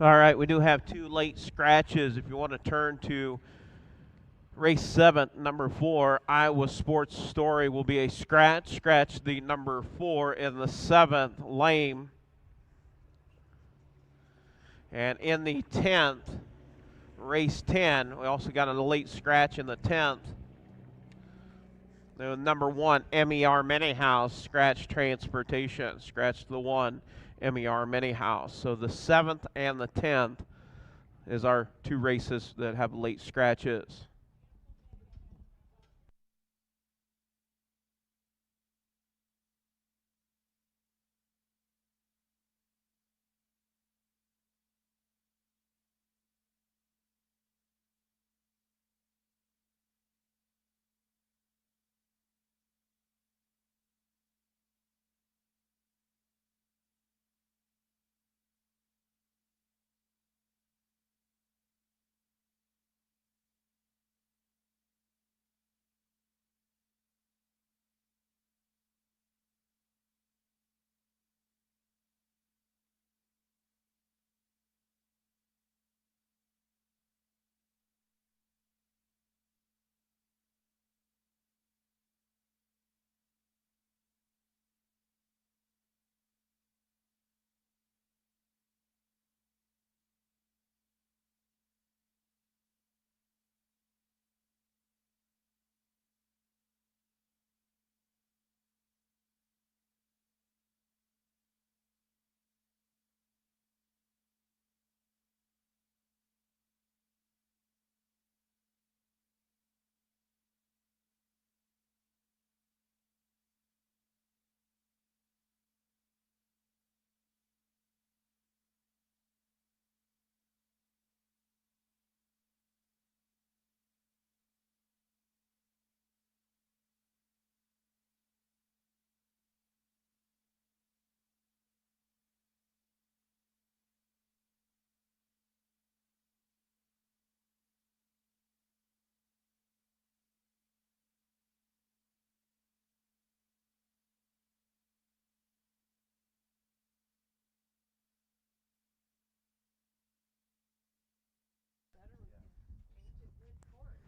All right, we do have 2 late scratches. If you want to turn to race 7, number 4, Iowa Sports Story will be a scratch. Scratch the number 4 in the 7th, lame. And in the 10th, race 10, we also got a late scratch in the 10th. The number 1, MER Mini House, scratch Transportation. Scratch the 1, MER Mini House. So the 7th and the 10th is our 2 races that have late scratches.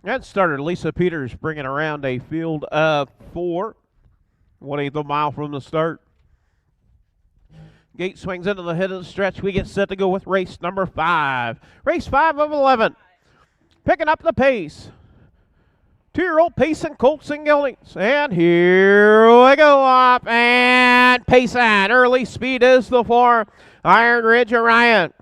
That started Lisa Peters bringing around a field of 4. 1/8 of a mile from the start. Gate swings into the head of the stretch. We get set to go with race number 5. Race 5 of 11. Picking up the pace. 2-year-old Pace and Colts and Geldings. And here we go up. And Pace and early speed is the 4. Iron Ridge Orion.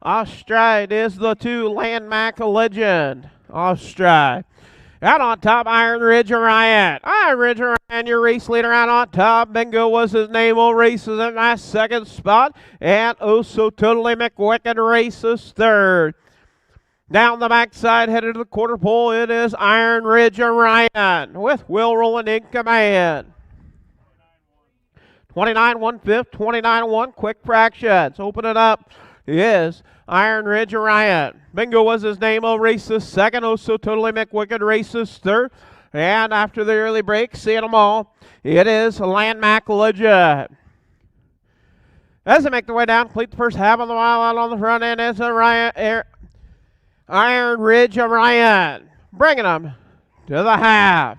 Off stride is the 2, Landmark Legend. Off stride. Out on top, Iron Ridge Orion. Iron Ridge Orion, your race leader out on top. Bingo was his name. Will races in that second spot. And oh so totally McWicked races third. Down the backside, headed to the quarter pole, it is Iron Ridge Orion with Will Rowland in command. 29 1/5, 29 1, quick fractions. Open it up is Iron Ridge Orion. Bingo was his name. Will races second. Oh so totally McWicked races third. And after the early break, seeing them all, it is Landmark Legend. As they make their way down, complete the first half of the mile out on the front end, it's Iron Ridge Orion, bringing them to the half.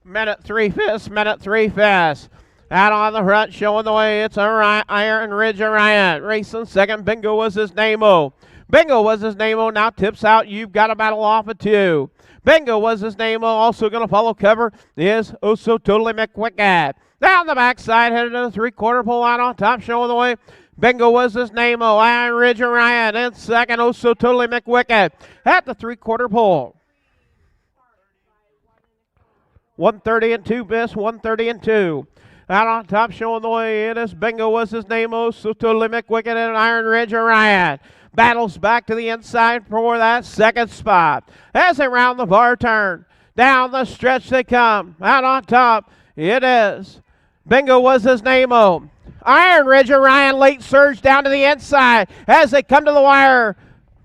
Minute 3/5. Out on the front, showing the way, it's Iron Ridge Orion. Racing second, Bingo was his name-o. Bingo was his name-o, now tips out, you've got a battle off of 2. Bingo was his name-o, also going to follow cover is Oh So Totally McWicked. Down the backside, headed to the 3/4 pole out on top, showing the way. Bingo was his name-o, Iron Ridge Orion. In second, Oh So Totally McWicked at the 3/4 pole. 1:30 and 2, miss, 1:30 and 2. Out on top, showing the way, it is Bingo was his name-o, So Totally McWicked and Iron Ridge Orion. Battles back to the inside for that second spot. As they round the bar turn, down the stretch they come. Out on top, it is Bingo was his name-o. Iron Ridge Orion late surge down to the inside. As they come to the wire,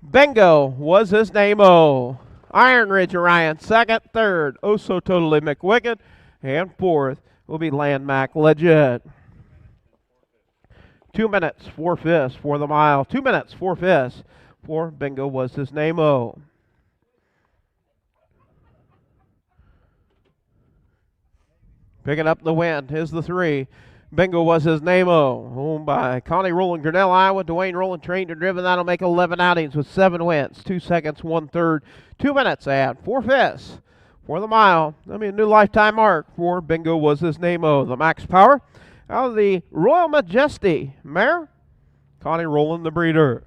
Bingo was his name-o. Iron Ridge Orion second, third, Oh So Totally McWicked, and fourth will be Landmark Legend. 2 minutes, 4/5 for the mile. 2 minutes, 4/5 for Bingo was his name-o. Picking up the win is the 3. Bingo was his name-o. Owned by Connie Rowland, Grinnell, Iowa. Dwayne Rowland trained and driven. That'll make 11 outings with 7 wins. 2 seconds, 1/3. 2 minutes and 4/5 for the mile. That'll be a new lifetime mark for Bingo was his name-o. The max power out of the Royal Majesty mare, Connie Rowland, the breeder.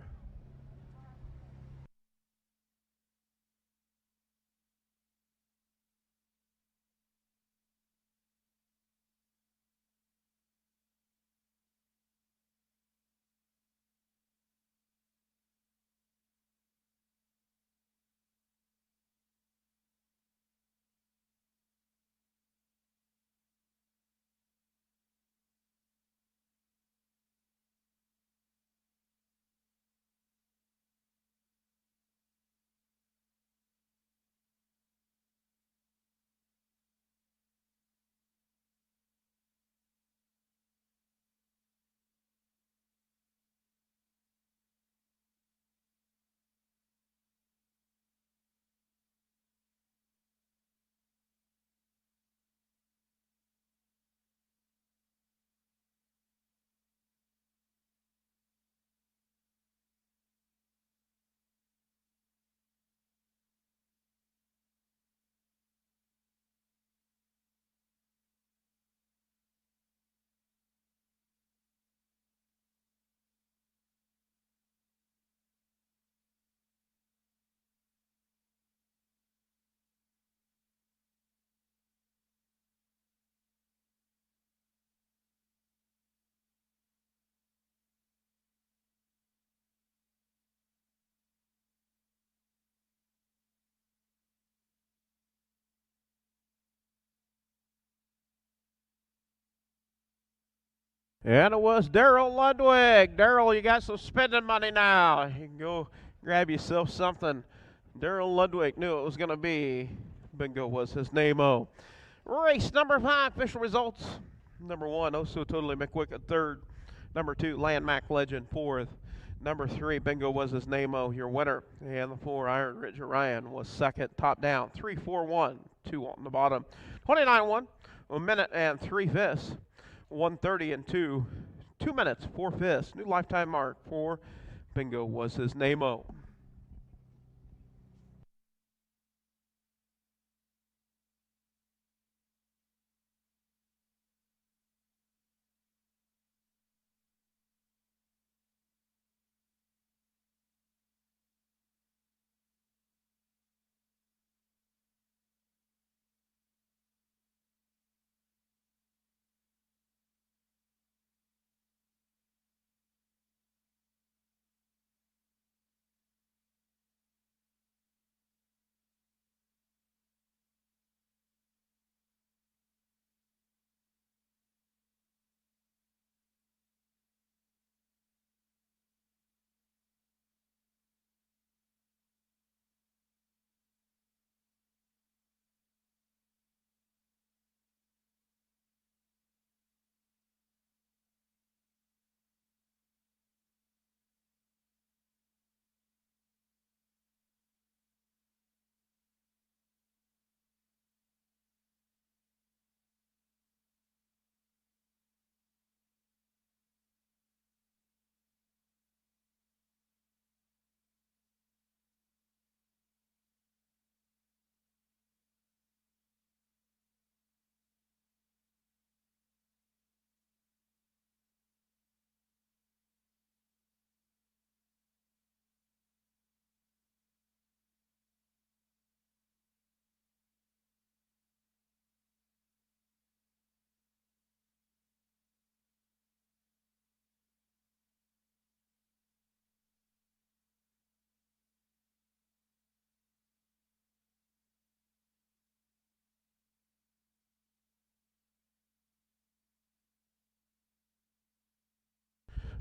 And it was Daryl Ludwig. Daryl, you got some spending money now. You can go grab yourself something. Daryl Ludwig knew it was going to be. Bingo was his name-o. Race number 5, official results. Number 1, Oh So Totally McWicked, third. Number 2, Landmark Legend, 4th. Number 3, Bingo Was His Name-O, your winner. And the 4, Iron Ridge Orion, was 2nd. Top down, 3-4-1, 2 on the bottom. 29-1, 1 minute and 3/5. 1:30 and 2. 2 minutes, 4/5. New lifetime mark for Bingo Was His Name-O.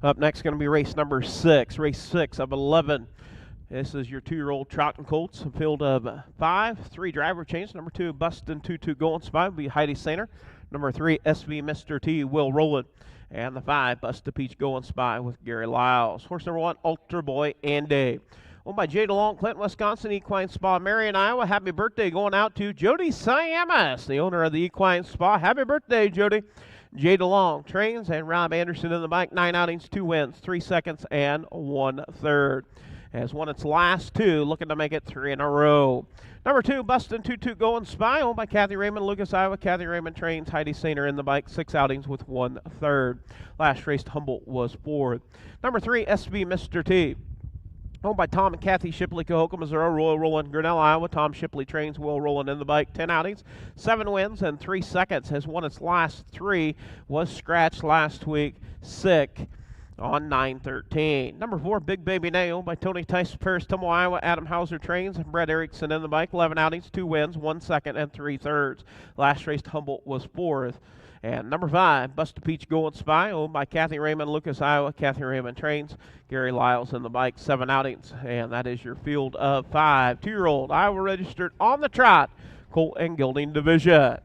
Up next, going to be race number 6. Race 6 of 11. This is your 2-year-old Trotting Colts, a field of 5. 3 driver change. Number 2, Bustin' Tutu Going Spy, will be Heidi Sainer. Number 3, SV Mr. T, Will Rowland. And the 5, Bust a Peach Going Spy with Gary Lyles. Horse number 1, Ultra Boy Andy. Owned by Jay DeLong, Clinton, Wisconsin, Equine Spa, Marion, Iowa. Happy birthday going out to Jody Siamas, the owner of the Equine Spa. Happy birthday, Jody. Jay DeLong trains, and Rob Anderson in the bike. 9 outings, 2 wins, 3 seconds, and 1/3. Has won its last 2, looking to make it 3 in a row. Number 2, Bustin' Tutu Going Spy, owned by Kathy Raymond, Lucas, Iowa. Kathy Raymond trains, Heidi Sainer in the bike. 6 outings with 1/3. Last race, Humboldt was 4th. Number 3, SB Mr. T. Owned by Tom and Kathy Shipley, Cahokia, Missouri, Royal Roland, Grinnell, Iowa. Tom Shipley trains, Will Roland in the bike. 10 outings, 7 wins, and 3 seconds. Has won its last 3. Was scratched last week, sick on 9/13. Number 4, Big Baby Nay, owned by Tony Tice, Paris, Tumble, Iowa. Adam Hauser trains, Brett Erickson in the bike. 11 outings, 2 wins, 1 second, and 3/3. Last race, Humboldt was 4th. And number 5, Bust a Peach Going Spy, owned by Kathy Raymond, Lucas, Iowa. Kathy Raymond trains, Gary Lyles in the bike. 7 outings, and that is your field of 5. 2-year-old Iowa registered on the trot, Colt and Gelding division.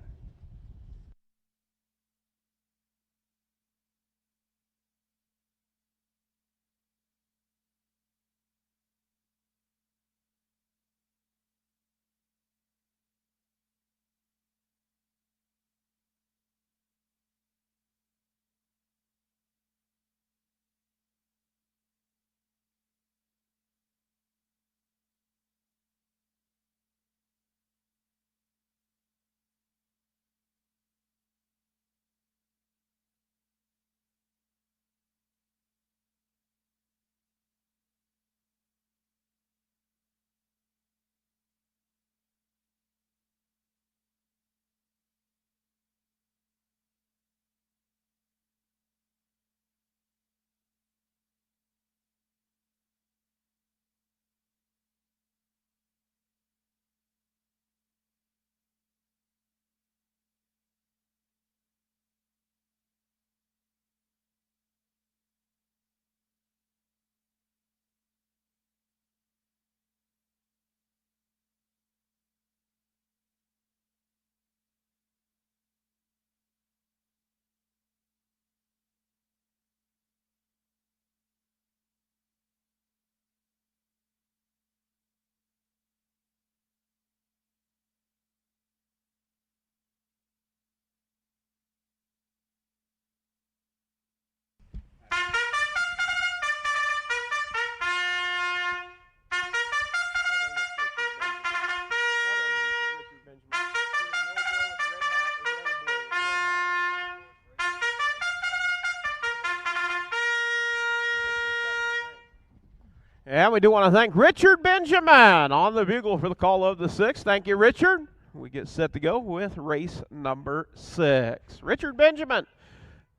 And we do want to thank Richard Benjamin on the bugle for the call of the 6. Thank you, Richard. We get set to go with race number 6. Richard Benjamin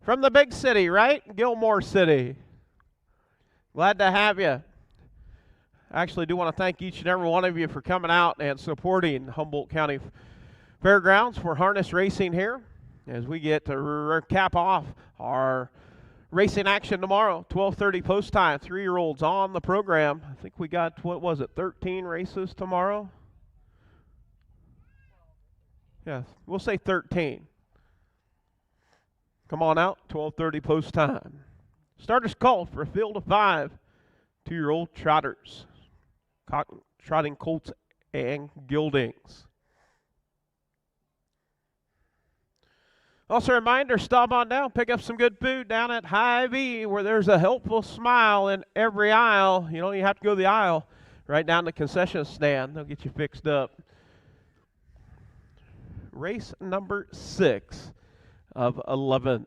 from the big city, right? Gilmore City. Glad to have you. I actually do want to thank each and every one of you for coming out and supporting Humboldt County Fairgrounds for harness racing here as we get to cap off our racing action tomorrow, 12:30 post time. 3-year-olds on the program. I think we got, 13 races tomorrow? Yeah, we'll say 13. Come on out, 12:30 post time. Starters called for a field of 5 2-year-old trotters, trotting colts and geldings. Also a reminder, stop on down, pick up some good food down at Hy-Vee where there's a helpful smile in every aisle. You don't even have to go to the aisle, right down the concession stand. They'll get you fixed up. Race number 6 of 11.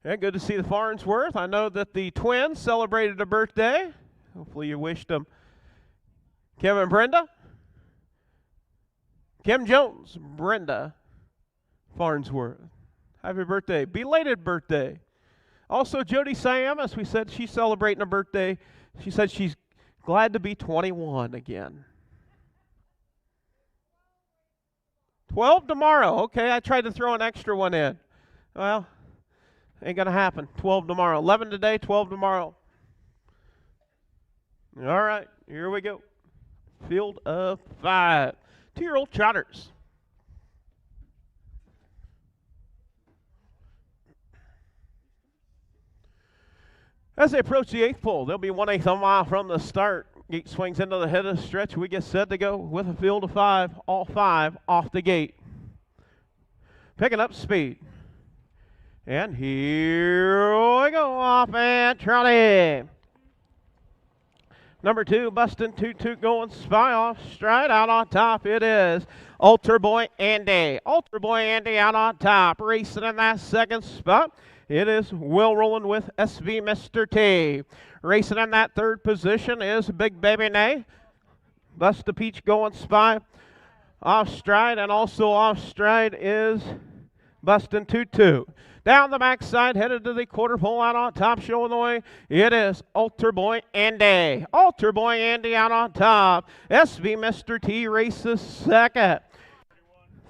And good to see the Farnsworth. I know that the twins celebrated a birthday. Hopefully you wished them. Kevin and Brenda. Kim Jones, Brenda Farnsworth. Happy birthday. Belated birthday. Also, Jody Siamis, we said she's celebrating a birthday. She said she's glad to be 21 again. 12 tomorrow. Okay, I tried to throw an extra one in. Well, ain't going to happen. 12 tomorrow. 11 today, 12 tomorrow. All right, here we go. Field of 5. 2-year-old trotters. As they approach the 8th pole, they'll be 1/8 of a mile from the start. Gate swings into the head of the stretch. We get set to go with a field of 5. All 5 off the gate. Picking up speed. And here we go, off and trotting. Number 2, Bustin' Toot Toot going spy off stride. Out on top it is Altar Boy Andy. Altar Boy Andy out on top. Racing in that second spot. It is Will rolling with SV Mr. T. Racing in that third position is Big Baby Nay. Busta Peach going spy off stride. And also off stride is Bustin' Toot Toot. Down the backside, headed to the quarter pole, out on top, showing the way. It is Altar Boy Andy. Altar Boy Andy out on top. SV Mr. T races second.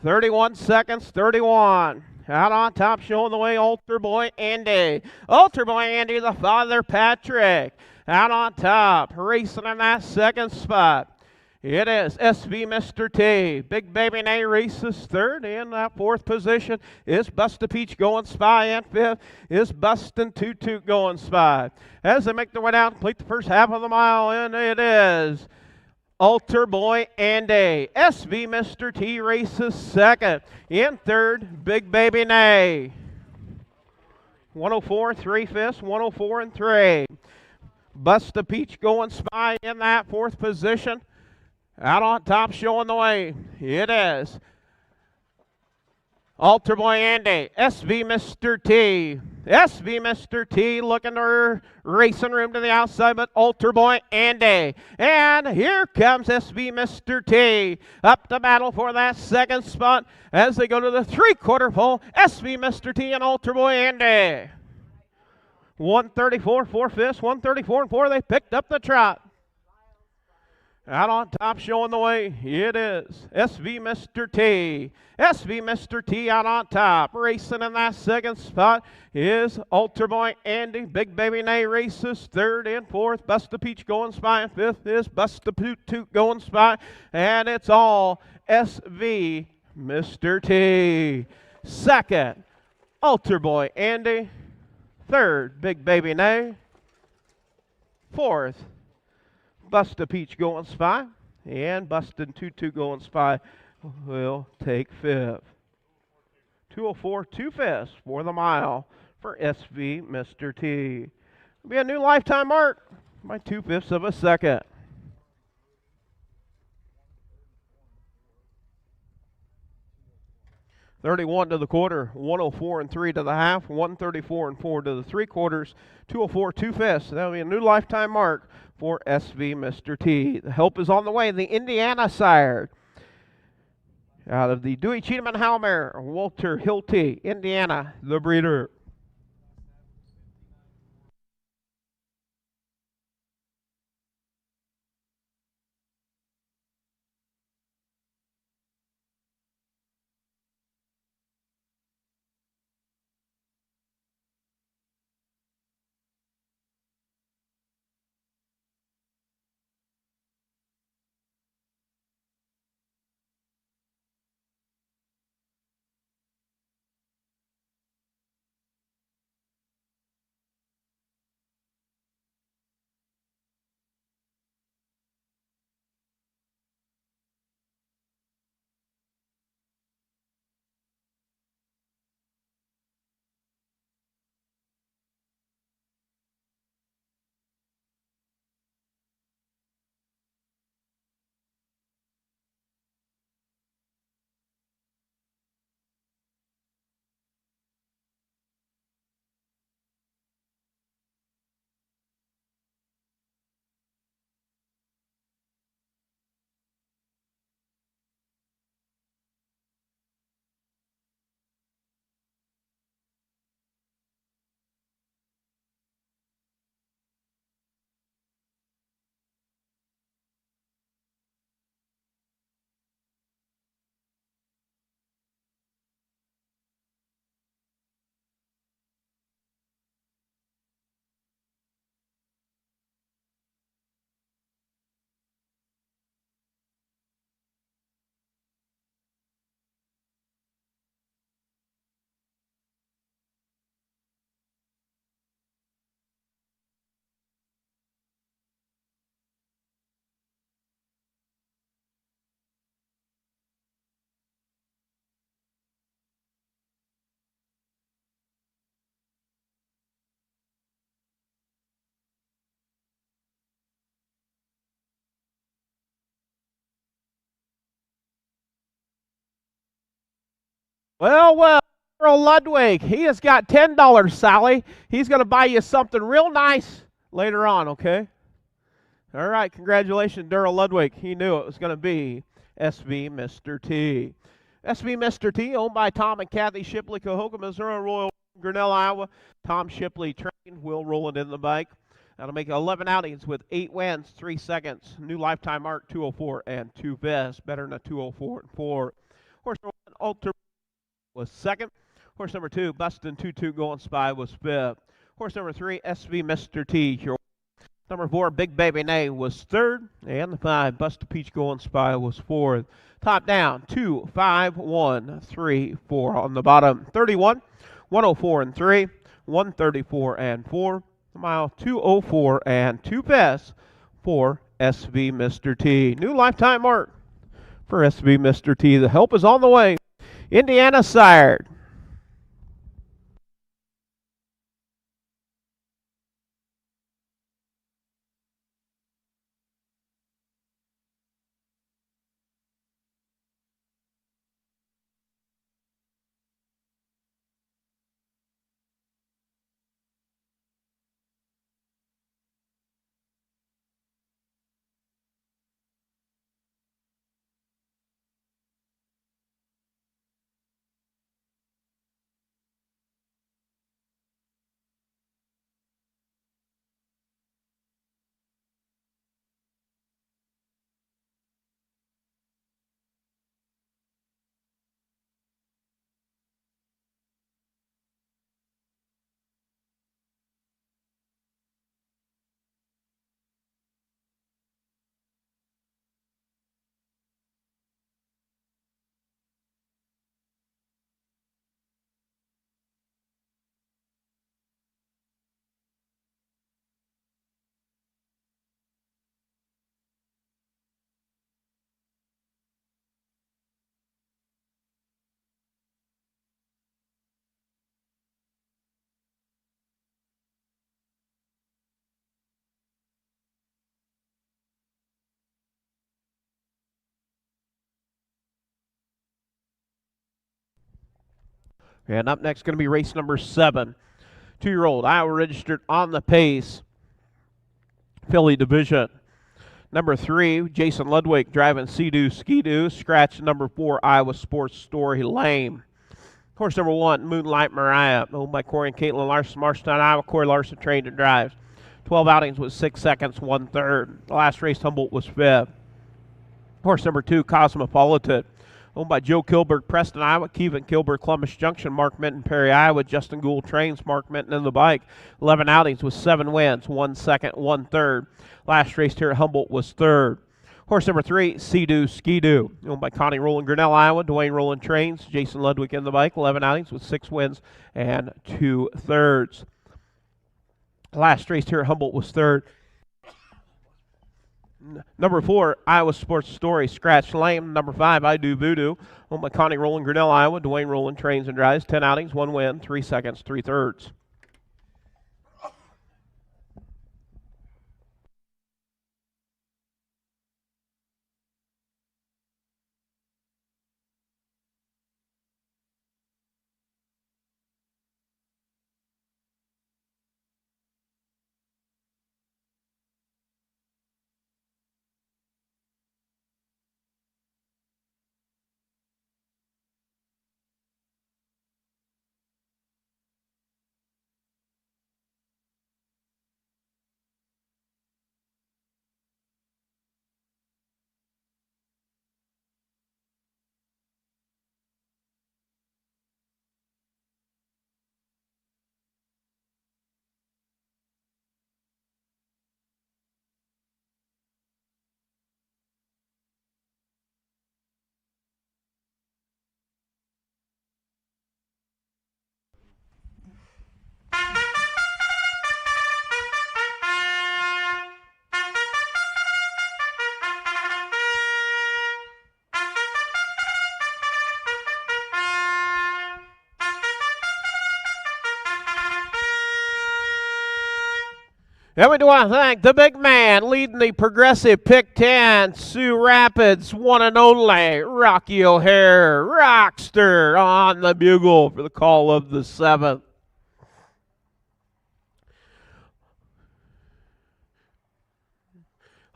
31 seconds, 31. Out on top, showing the way, Altar Boy Andy. Altar Boy Andy, the father, Patrick. Out on top, racing in that second spot. It is SV Mr. T. Big Baby Nay races third. In that fourth position is Busta Peach going spy. And fifth is Bustin' Toot Toot going spy. As they make their way down, complete the first half of the mile, and it is Altar Boy Andy. SV Mr. T races second. In third, Big Baby Nay. 104, 3/5, 104 and 3. Busta Peach going spy in that fourth position. Out on top, showing the way, it is Altar Boy Andy, SV Mr. T. SV Mr. T looking to racing room to the outside, but Altar Boy Andy. And here comes SV Mr. T up to battle for that second spot as they go to the 3/4 pole. SV Mr. T and Altar Boy Andy. 134, 4/5, 134 and 4. They picked up the trot. Out on top, showing the way, it is SV Mr. T. SV Mr. T out on top. Racing in that second spot is Altar Boy Andy. Big Baby Nay races third and fourth. Busta Peach going spy. And fifth is Busta Toot Toot going spy. And it's all SV Mr. T. Second, Altar Boy Andy. Third, Big Baby Nay. Fourth, Busta Peach going spy, and Bustin' Toot Toot going spy will take fifth. 2:04, 2/5 for the mile for SV Mr. T. It'll be a new lifetime mark by 2/5 of a second. 31 to the quarter, 104 and 3 to the half, 134 and 4 to the 3/4, 204 2/5. That'll be a new lifetime mark for SV Mr. T. The help is on the way. The Indiana sire out of the Dewey Cheatham and Halmer, Walter Hilty, Indiana, the breeder. Well, Earl Ludwig, he has got $10, Sally. He's going to buy you something real nice later on, okay? All right, congratulations, Daryl Ludwig. He knew it was going to be SV Mr. T. SV Mr. T, owned by Tom and Kathy Shipley, Cahoga, Missouri, Royal Grinnell, Iowa. Tom Shipley trained, will roll it in the bike. That'll make 11 outings with 8 wins, 3 seconds. New lifetime mark, 204 and 2/5. Better than a 204 and 4. Horse number 1, Ultra, was second. Horse number 2, Bustin' Tutu Going Spy, was fifth. Horse number 3, SV Mr. T. Number 4, Big Baby Nay, was third. And the 5, Busted Peach Going Spy, was fourth. Top down, 2, 5, 1, 3, 4 on the bottom. 31, 104 and 3, 134 and 4. The mile, 204 and 2/5 for SV Mr. T. New lifetime mark for SV Mr. T. The help is on the way. Indiana sired. And up next going to be race number 7. 2-year-old Iowa registered on the Pace filly division. Number 3, Jason Ludwig driving Sea-Doo Ski-Doo. Scratch number 4, Iowa Sports Story Lame. Horse number 1, Moonlight Mariah, owned by Corey and Caitlin Larson, Marshtown, Iowa. Corey Larson trained and drives. 12 outings with 6 seconds, 1/3. The last race, Humboldt was 5th. Horse number 2, Cosmopolitan, owned by Joe Kilberg, Preston, Iowa. Kevin Kilberg, Columbus Junction, Mark Minton, Perry, Iowa. Justin Gould trains, Mark Minton in the bike. 11 outings with 7 wins, 1 second, 1/3. Last race here at Humboldt was 3rd. Horse number 3, Sea-Doo Ski-Doo, owned by Connie Rowland, Grinnell, Iowa. Dwayne Rowland trains, Jason Ludwig in the bike. 11 outings with 6 wins and 2/3. Last race here at Humboldt was 3rd. Number 4, Iowa Sports Story, Scratch Lame. Number 5, I Do Voodoo, owned by Connie Rowland, Grinnell, Iowa. Dwayne Rowland trains and drives. 10 outings, 1 win, 3 seconds, 3/3. And we do want to thank the big man leading the progressive pick 10, Sioux Rapids, one and only, Rocky O'Hare, Rockster on the bugle for the call of the 7th.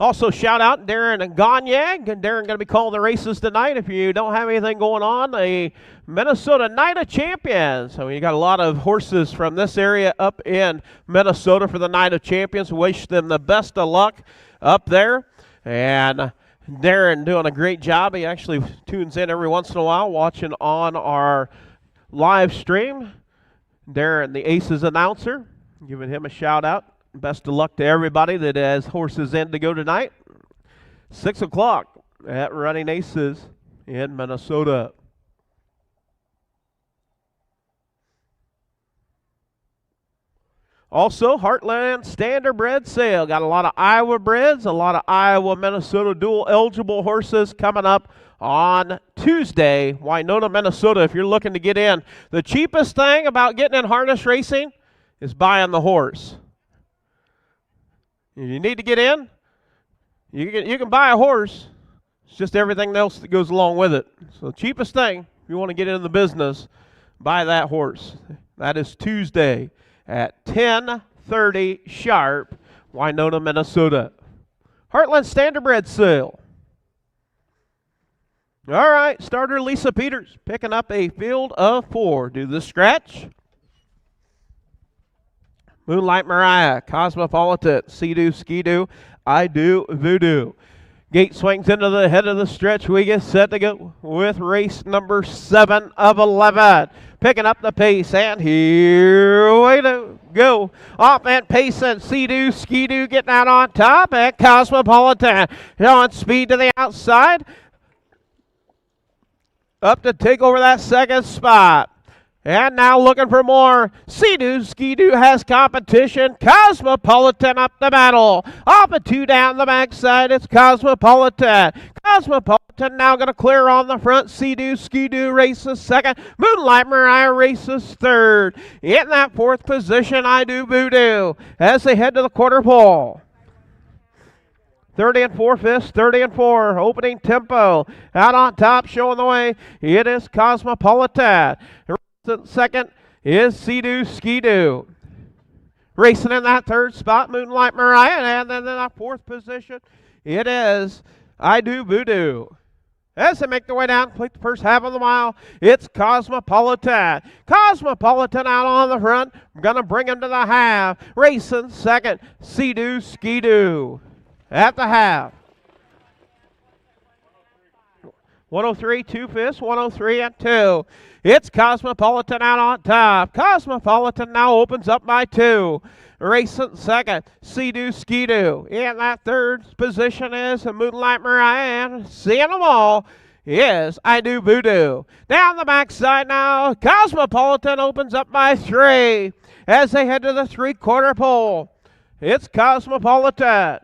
Also, shout out Darren and Gonyag. And Darren going to be calling the races tonight. If you don't have anything going on, a Minnesota Night of Champions. So you got a lot of horses from this area up in Minnesota for the Night of Champions. Wish them the best of luck up there. And Darren doing a great job. He actually tunes in every once in a while watching on our live stream. Darren, the Aces announcer, giving him a shout out. Best of luck to everybody that has horses in to go tonight. 6 o'clock at Running Aces in Minnesota. Also, Heartland Standardbred Sale. Got a lot of Iowa breds, a lot of Iowa, Minnesota dual eligible horses coming up on Tuesday. Winona, Minnesota, if you're looking to get in. The cheapest thing about getting in harness racing is buying the horse. If you need to get in, you can buy a horse. It's just everything else that goes along with it. So the cheapest thing, if you want to get into the business, buy that horse. That is Tuesday at 10:30 sharp, Winona, Minnesota. Heartland Standardbred Sale. All right, starter Lisa Peters picking up a field of 4. Do the scratch. Moonlight Mariah, Cosmopolitan, Sea-Doo Ski-Doo, I Do Voodoo. Gate swings into the head of the stretch. We get set to go with race number 7 of 11. Picking up the pace, and here we go. Off and Pace and Sea-Doo Ski-Doo getting out on top, and Cosmopolitan on speed to the outside. Up to take over that second spot. And now looking for more. Sea-Doo Ski-Doo has competition. Cosmopolitan up the battle. Off a 2 down the backside. It's Cosmopolitan. Cosmopolitan now going to clear on the front. Sea-Doo Ski-Doo races second. Moonlight Mariah races third. In that 4th position, I Do Voodoo as they head to the quarter pole. 30 and 4 fifths, 30 and 4. Opening tempo. Out on top, showing the way. It is Cosmopolitan. Distant second is Sea-Doo Ski-Doo. Racing in that third spot, Moonlight Mariah, and then in that fourth position, it is I Do Voodoo. As they make their way down, complete the first half of the mile, it's Cosmopolitan. Cosmopolitan out on the front. We're going to bring him to the half. Racing second, Sea-Doo Ski-Doo. At the half. 103, 2/5, 103 and 2. It's Cosmopolitan out on top. Cosmopolitan now opens up by 2. Racing second, Sea-Doo Ski-Doo. In that third position is Moonlight Mariah, and seeing them all is I Do Voodoo. Down the backside now, Cosmopolitan opens up by 3 as they head to the 3/4 pole. It's Cosmopolitan.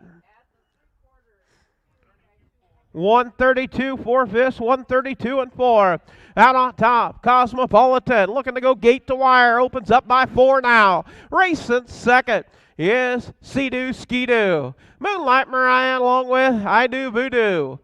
132, 4/5, 132 and 4. Out on top, Cosmopolitan looking to go gate to wire. Opens up by 4 now. Racing second is Sea-Doo Ski-Doo. Moonlight Mariah along with I Do Voodoo.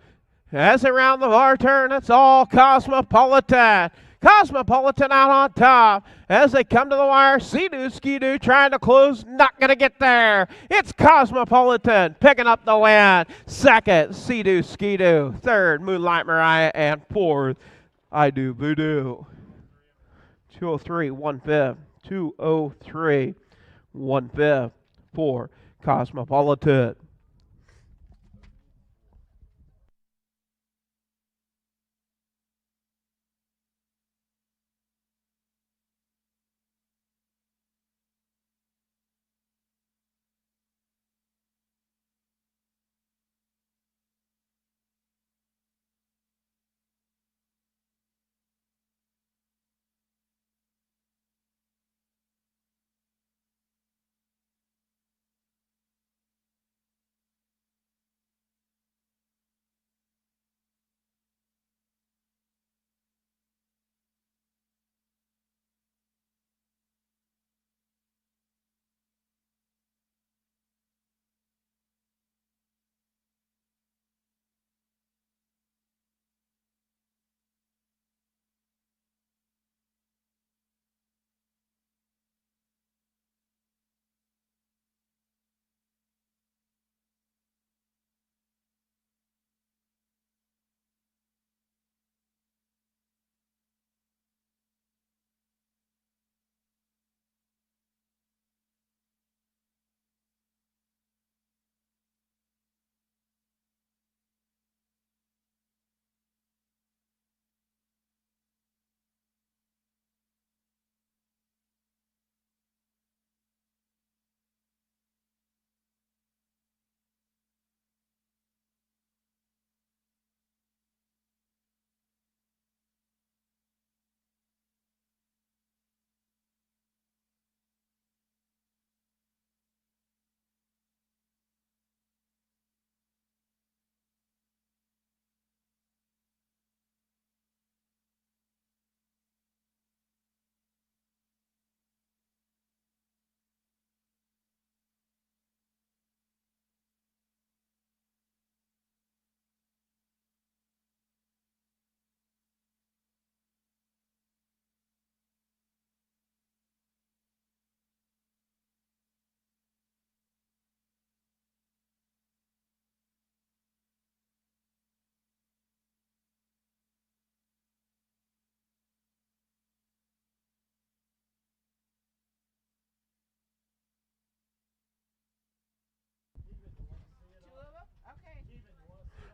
As they round the bar turn, it's all Cosmopolitan. Cosmopolitan out on top. As they come to the wire, Sea-Doo Ski-Doo trying to close, not going to get there. It's Cosmopolitan picking up the win. Second, Sea-Doo Ski-Doo. Third, Moonlight Mariah. And fourth, I Do Voodoo. 203, 1/5. 203, 1/5 for Cosmopolitan.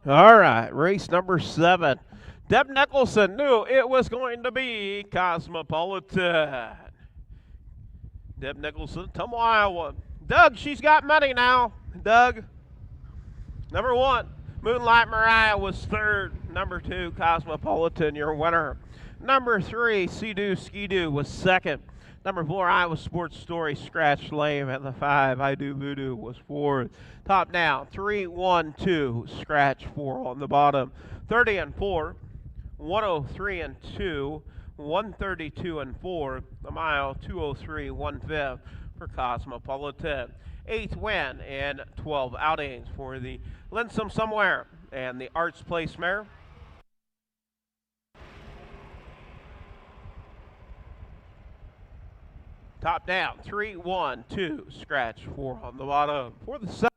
All right, race number 7. Deb Nicholson knew it was going to be Cosmopolitan. Deb Nicholson, Tumble, Iowa. Doug, she's got money now. Doug. Number 1, Moonlight Mariah was third. Number 2, Cosmopolitan, your winner. Number 3, Sea-Doo Ski-Doo was second. Number 4, Iowa Sports Story, Scratch Lame. And the 5, I Do Voodoo, was fourth. Top down, 3, 1, 2, Scratch 4 on the bottom. 30 and 4, 103 and 2, 132 and 4. The mile, 203, 1/5 for Cosmopolitan. 8th win in 12 outings for the Linsome Somewhere and the Arts Place Mare. Top down, 3, 1, 2, scratch 4 on the bottom for the 7th.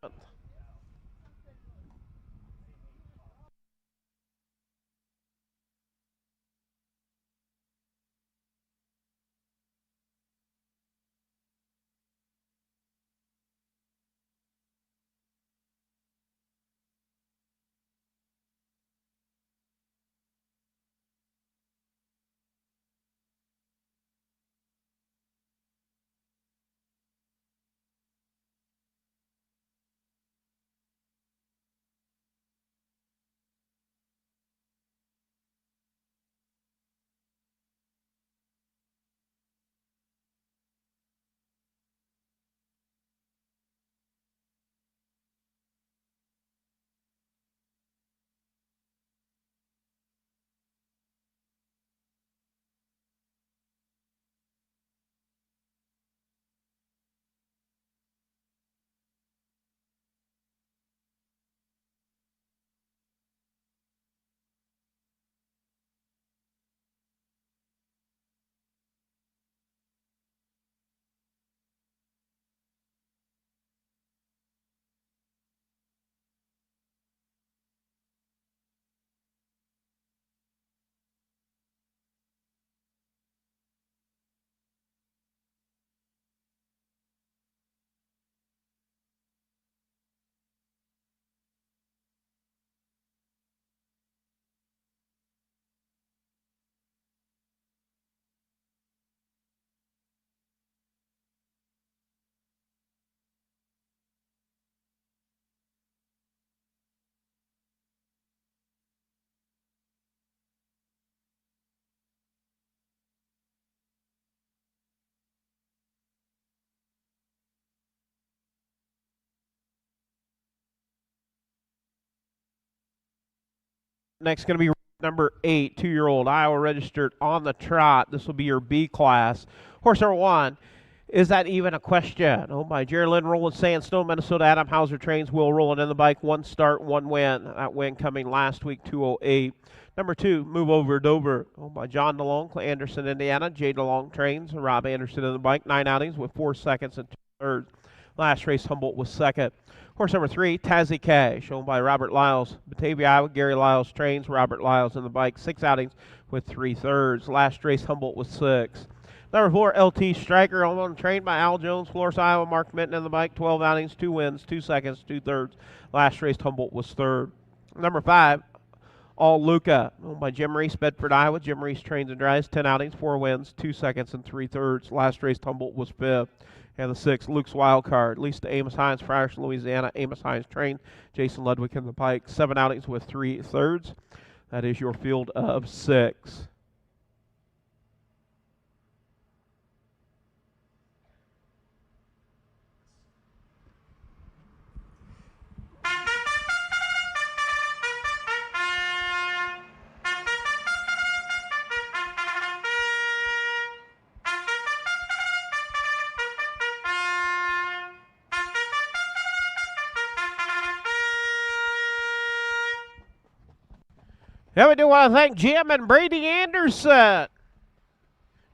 Next going to be number 8, 2-year-old Iowa registered on the trot. This will be your B class. Horse number 1. Is that even a question? Oh my, Jerry Lynn, Roland Sandstone, Minnesota Adam Hauser trains, Will Roland in the bike. 1 start, 1 win. That win coming last week, 208. Number 2, Move Over Dover. Oh my, John DeLong, Anderson, Indiana. Jay DeLong trains, Rob Anderson in the bike. 9 outings with 4 seconds and 2 thirds. Last race, Humboldt was 2nd. Horse number 3, Tazzy Cash, owned by Robert Lyles. Batavia, Iowa, Gary Lyles trains, Robert Lyles in the bike. 6 outings with 3 thirds. Last race, Humboldt was 6th. Number 4, LT Striker, trained by Al Jones, Florence, Iowa. Mark Minton in the bike. 12 outings, 2 wins, 2 seconds, 2 thirds. Last race, Humboldt was 3rd. Number 5, All Luca, owned by Jim Reese, Bedford, Iowa. Jim Reese trains and drives. 10 outings, 4 wins, 2 seconds, and 3 thirds. Last race, Humboldt was 5th. And the 6th, Luke's Wild Card. Lisa Amos Hines, Friars, Louisiana. Amos Hines trained. Jason Ludwig in the bike. 7 outings with 3 thirds. That is your field of 6. Yeah, we do want to thank Jim and Brady Anderson.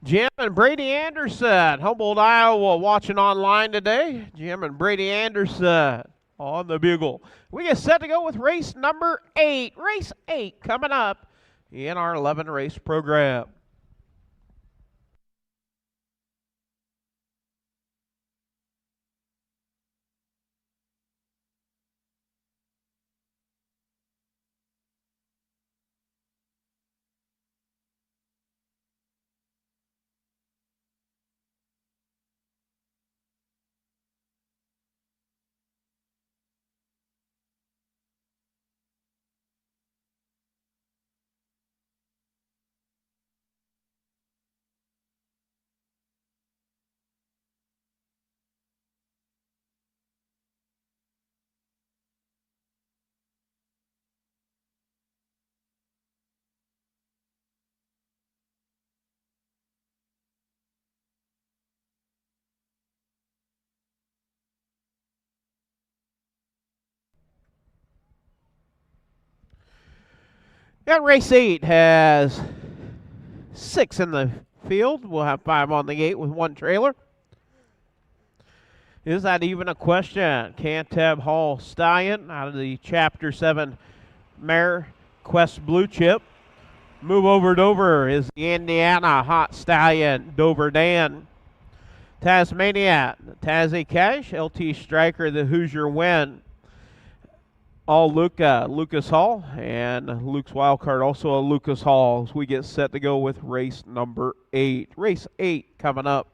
Jim and Brady Anderson, Humboldt, Iowa, watching online today. Jim and Brady Anderson on the bugle. We get set to go with race number 8. Race 8 coming up in our 11-race program. And race 8 has 6 in the field. We'll have 5 on the gate with 1 trailer. Is that even a question? Cantab Hall Stallion out of the Chapter 7 mare, Quest Blue Chip. Move over Dover is the Indiana Hot Stallion, Dover Dan. Tasmania, Tazzy Cash, LT Striker, the Hoosier Win. All Luca, Lucas Hall, and Luke's Wildcard also a Lucas Hall as we get set to go with race number 8. Race 8 coming up.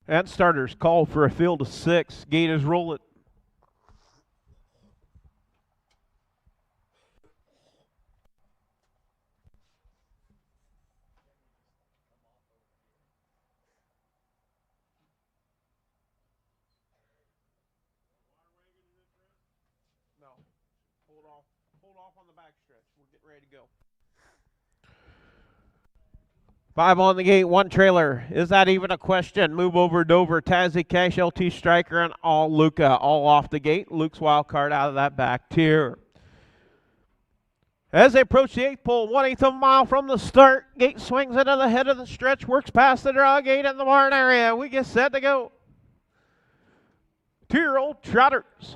And starters called for a field of 6. Gate is rolling. No, hold off on the backstretch. We're getting ready to go. 5 on the gate, 1 trailer. Is that even a question? Move over Dover, Tazzy Cash, LT Striker, and all Luca. All off the gate. Luke's wild card out of that back tier. As they approach the 8th pole, 1/8 of a mile from the start, gate swings into the head of the stretch, works past the draw gate in the barn area. We get set to go. 2-year-old trotters.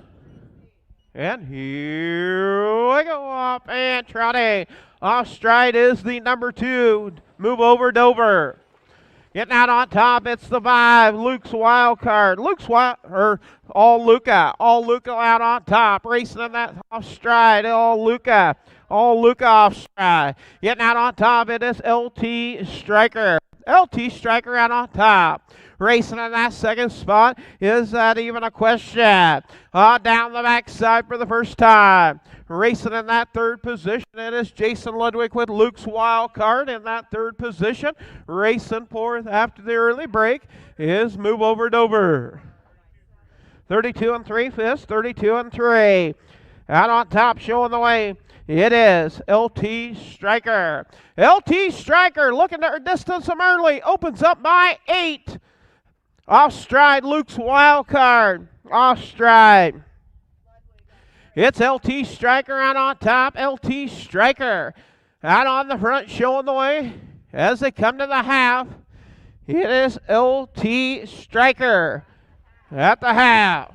And here we go, up and trotting. Off stride is the number 2. Move over Dover. Getting out on top, it's the 5. Luke's wild card. All Luca. All Luca out on top. Racing in that off stride. All Luca off stride. Getting out on top, it is LT Striker. LT Striker out on top. Racing in that second spot. Is that even a question? Down the backside for the first time. Racing in that third position, it is Jason Ludwig with Luke's wild card in that third position. Racing fourth after the early break is Move Over Dover. 32 3/5, 32 3. Out on top, showing the way. It is LT Striker. LT Striker looking to distance them early. Opens up by 8. Off stride, Luke's wild card. Off stride. It's LT Striker out on top. LT Striker out on the front, showing the way as they come to the half. It is LT Striker at the half.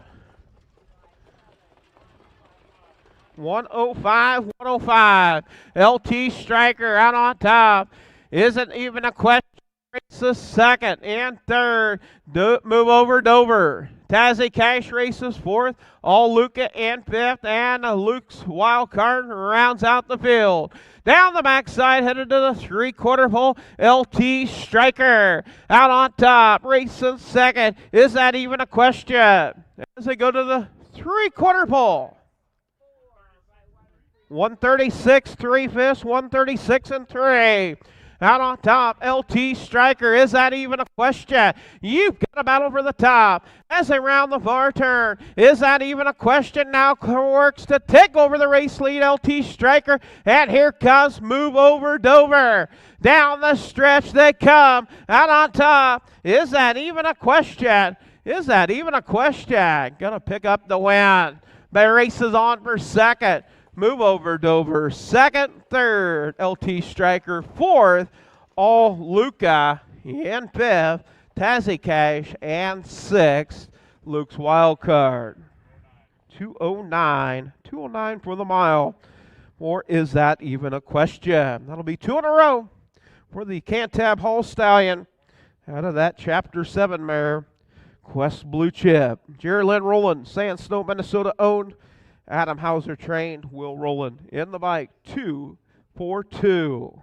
105, 105. LT Striker out on top. Isn't even a question. Races second and third. Move Over Dover. Tazzy Cash races fourth. All Luca in fifth. And Luke's wild card rounds out the field. Down the backside, headed to the 3/4 pole. LT Striker out on top. Racing second. Is that even a question? As they go to the 3/4 pole. 136 3/5, 136 3. Out on top, LT Striker. Is that even a question? You've got a battle for the top as they round the far turn. Is that even a question? Now works to take over the race lead, LT Striker. And here comes Move Over Dover. Down the stretch they come. Out on top. Is that even a question? Is that even a question? Gonna pick up the win. The race is on for second. Move Over Dover, second, third, LT Striker, fourth, All Luca in fifth, Tazzy Cash, and sixth, Luke's wild card. 209 for the mile. Or is that even a question? That'll be 2 in a row for the Cantab Hall Stallion out of that Chapter 7 mare, Quest Blue Chip. Jerry Lynn Rowland, Sand Snow, Minnesota owned. Adam Hauser trained. Will Rowland in the bike. 2-4-2.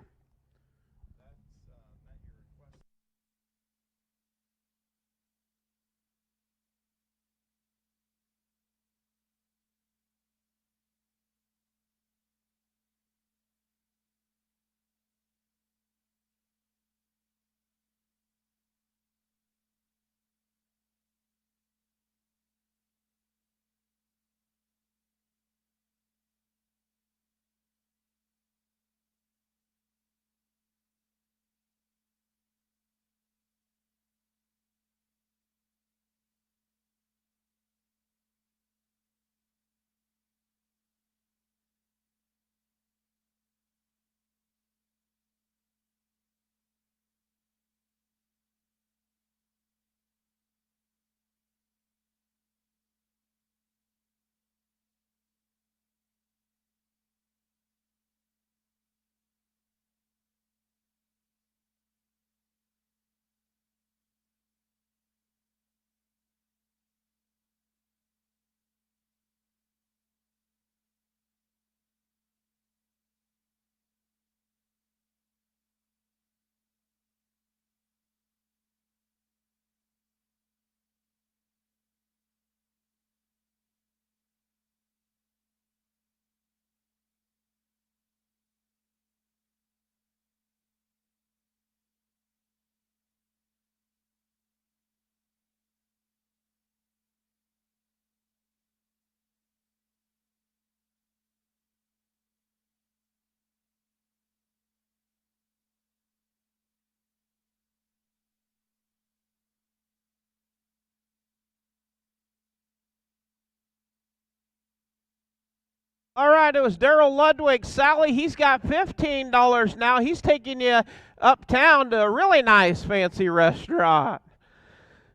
All right, it was Daryl Ludwig. Sally, he's got $15 now. He's taking you uptown to a really nice fancy restaurant.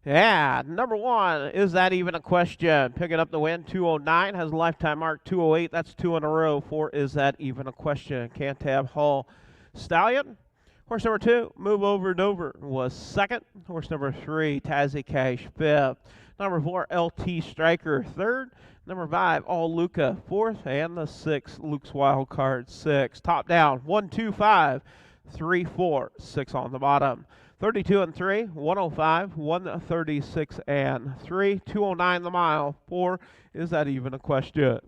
Yeah, number one, is that even a question? Picking up the win, 209, has a lifetime mark, 208. That's two in a row for is that even a question? Cantab Hall Stallion. Horse number two, Move Over Dover, was second. Horse number three, Tazzy Cash, fifth. Number four, LT Striker, third. Number five, All Luca, fourth. And the sixth, Luke's Wild Card, six. Top down, 1, 2, 5, 3, 4, 6 on the bottom. 32 and 3, 105, 136 and 3, 209 the mile. 4, is that even a question?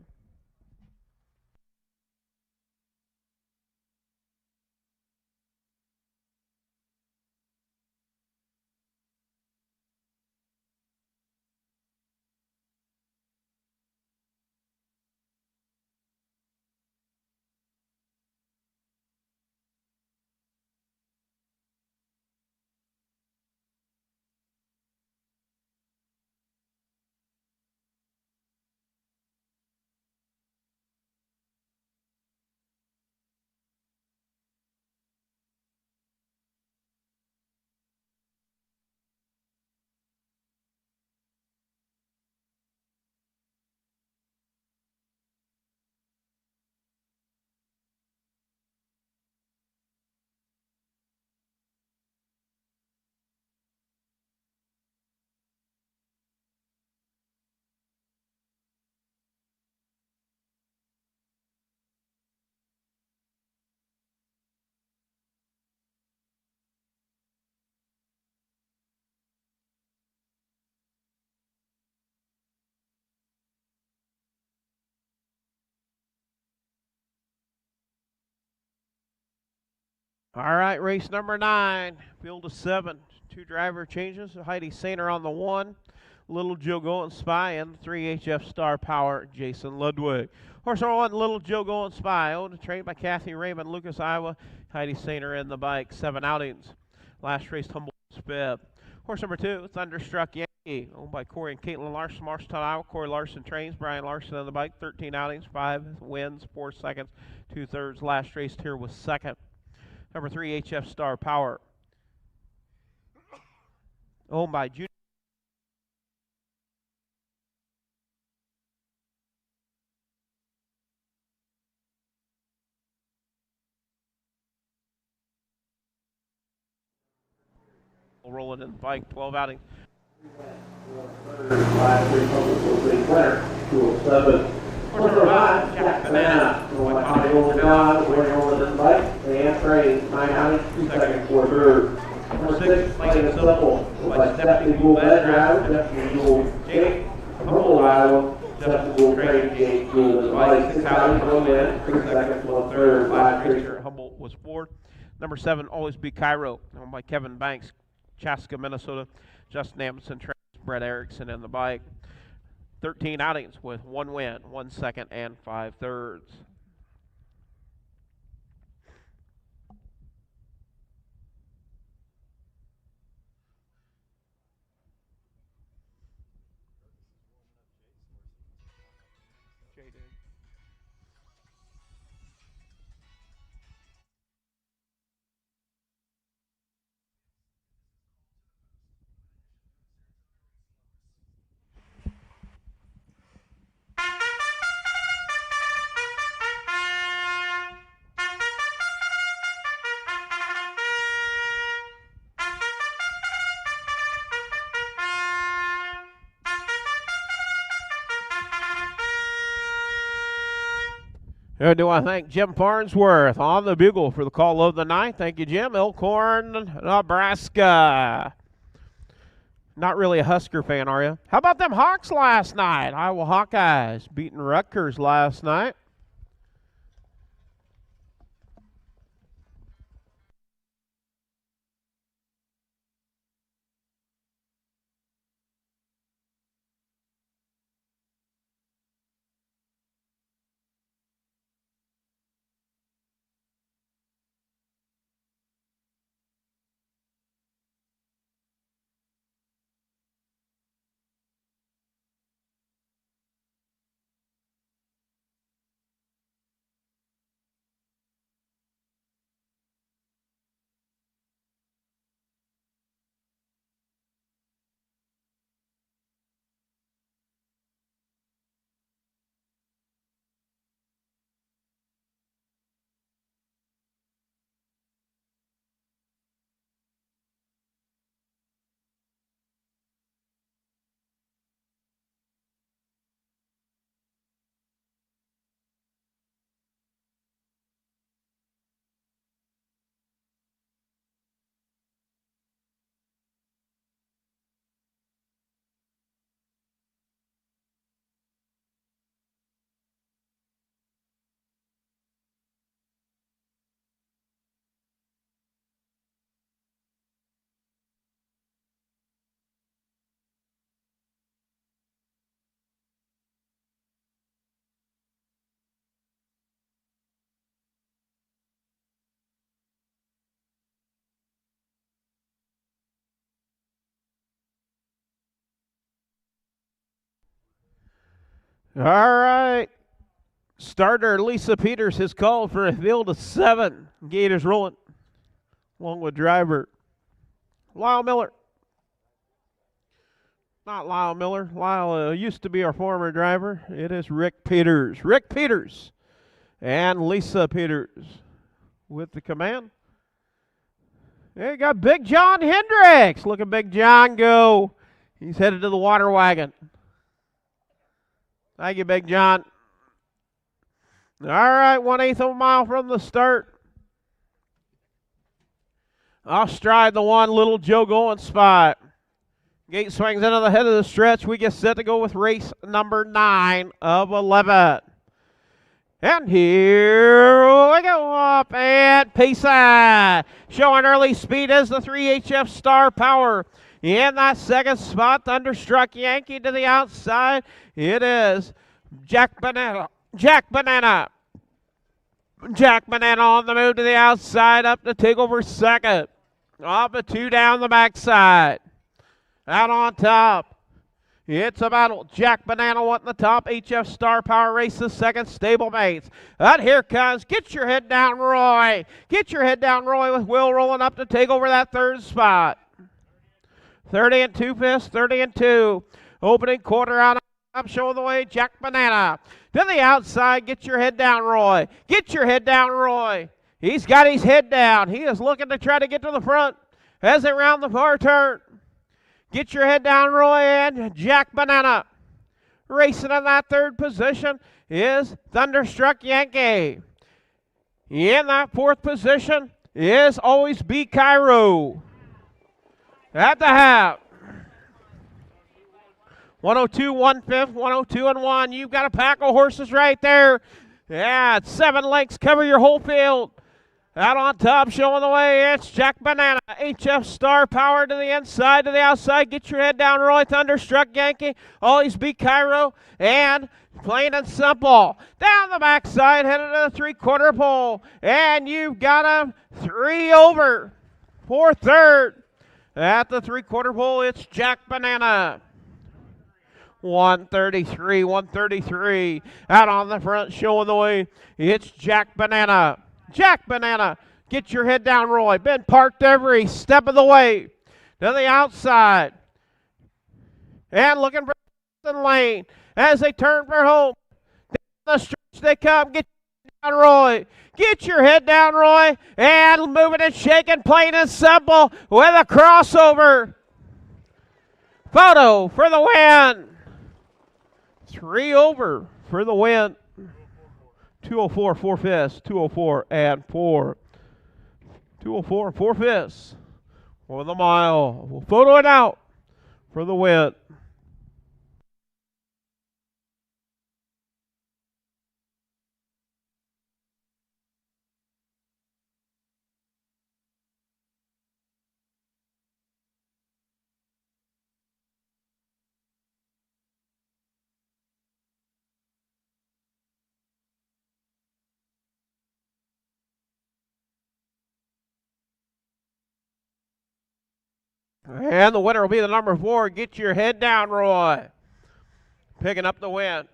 All right, race number 9, field of 7. 2 driver changes. Heidi Sainer on the 1, Little Joe Going Spy, and the 3 HF Star Power, Jason Ludwig. Horse number 1, Little Joe Going Spy, owned trained by Kathy Raymond, Lucas, Iowa. Heidi Sainer in the bike, 7 outings. Last race, Humboldt fifth. Horse number 2, Thunderstruck Yankee, owned by Corey and Caitlin Larson, Marshalltown, Iowa. Corey Larson trains, Brian Larson on the bike, 13 outings, 5 wins, 4 seconds, 2/3. Last race here was second. Number 3, HF Star Power, owned by Junior. Rolling in the bike, 12 outings. Last week, winner, 207. Horse number 5, Jack Banana, going by Connie Olden, winning over this bike, and trains, 9 outings, 2 seconds, 4/3. Number 6, Plain and Simple, by Stephanie Gould, driver, Stephanie Gould, Jake, Humboldt, Iowa, Stephanie Gould, trained, Jake Gould, in the bike, 6 outings, 1 win, 3 seconds, 1/3. Last race here at Humboldt was 4th. Number 7, Always Be Cairo, owned by Kevin Banks, Chaska, Minnesota. Justin Amundsen trains, Brett Erickson in the bike. 13 outings with 1 win, 1 second, and 5/3. I do want to thank Jim Farnsworth on the bugle for the call of the night. Thank you, Jim. Elkhorn, Nebraska. Not really a Husker fan, are you? How about them Hawks last night? Iowa Hawkeyes beating Rutgers last night. All right. Starter Lisa Peters has called for a field of 7. Gate is rolling, along with driver Lyle Miller. Not Lyle Miller. Lyle used to be our former driver. It is Rick Peters. Rick Peters and Lisa Peters with the command. There you got Big John Hendricks. Look at Big John go. He's headed to the water wagon. Thank you, Big John. All right, 1/8 of a mile from the start. Off stride the one, Little Joe going spot. Gate swings into the head of the stretch. We get set to go with race number 9 of 11. And here we go up at Pace and showing early speed as the 3HF Star Power. In that second spot, Thunderstruck Yankee to the outside. It is Jack Banana. Jack Banana on the move to the outside, up to take over second. Off the 2 down the backside. Out on top. It's a battle. Jack Banana wanting the top. HF Star Power races second. Stablemates. And here comes. Get your head down, Roy. Get your head down, Roy, with Will rolling up to take over that third spot. 30 and 2 fifths. 30 and 2. Opening quarter out. Up showing the way. Jack Banana. To the outside. Get your head down, Roy. Get your head down, Roy. He's got his head down. He is looking to try to get to the front as they round the far turn. Get your head down, Roy, and Jack Banana. Racing in that third position is Thunderstruck Yankee. In that fourth position is Always Be Cairo. At the half. 102, 1/5, 102 and 1. You've got a pack of horses right there. Yeah, it's 7 lengths. Cover your whole field. Out on top, showing the way, it's Jack Banana. HF Star Power to the inside, to the outside. Get your head down, Roy. Thunderstruck Yankee. Always Be Cairo. And plain and simple. Down the backside, headed to the 3/4 pole. And you've got a 3 over for third. At the 3/4 pole, it's Jack Banana. 133, 133. Out on the front, showing the way, it's Jack Banana. Jack Banana, get your head down, Roy. Been parked every step of the way. To the outside. And looking for the lane as they turn for home. Down the stretch they come. Get your head down, Roy. Get your head down, Roy. And moving and shaking, plain and simple, with a crossover. Photo for the win. 3 over for the win. 204, 4 fifths, 204 and 4. 204, 4 fifths for the mile. We'll photo it out for the win. And the winner will be the number 4. Get your head down, Roy. Picking up the win.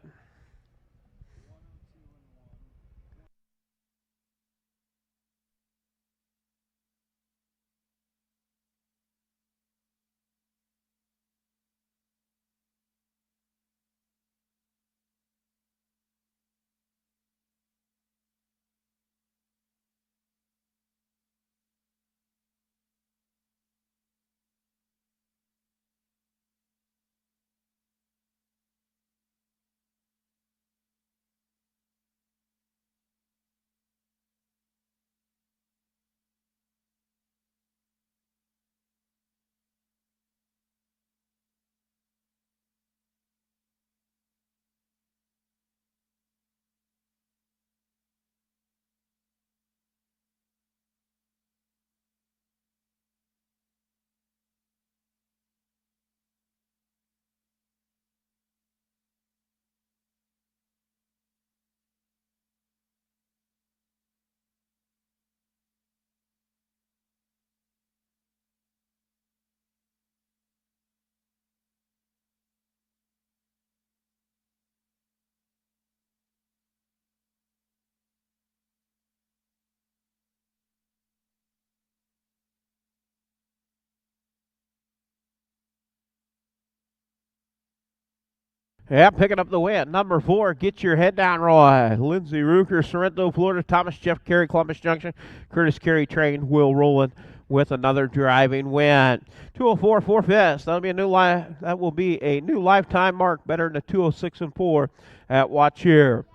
Yeah, picking up the win. Number 4, Get Your Head Down, Roy. Lindsey Ruker, Sorrento, Florida. Thomas Jeff Carey, Columbus Junction. Curtis Carey trained. Will Rowland with another driving win. 204 4/5. That'll be a new That will be a new lifetime mark, better than the 206 and 4 at Watch Here.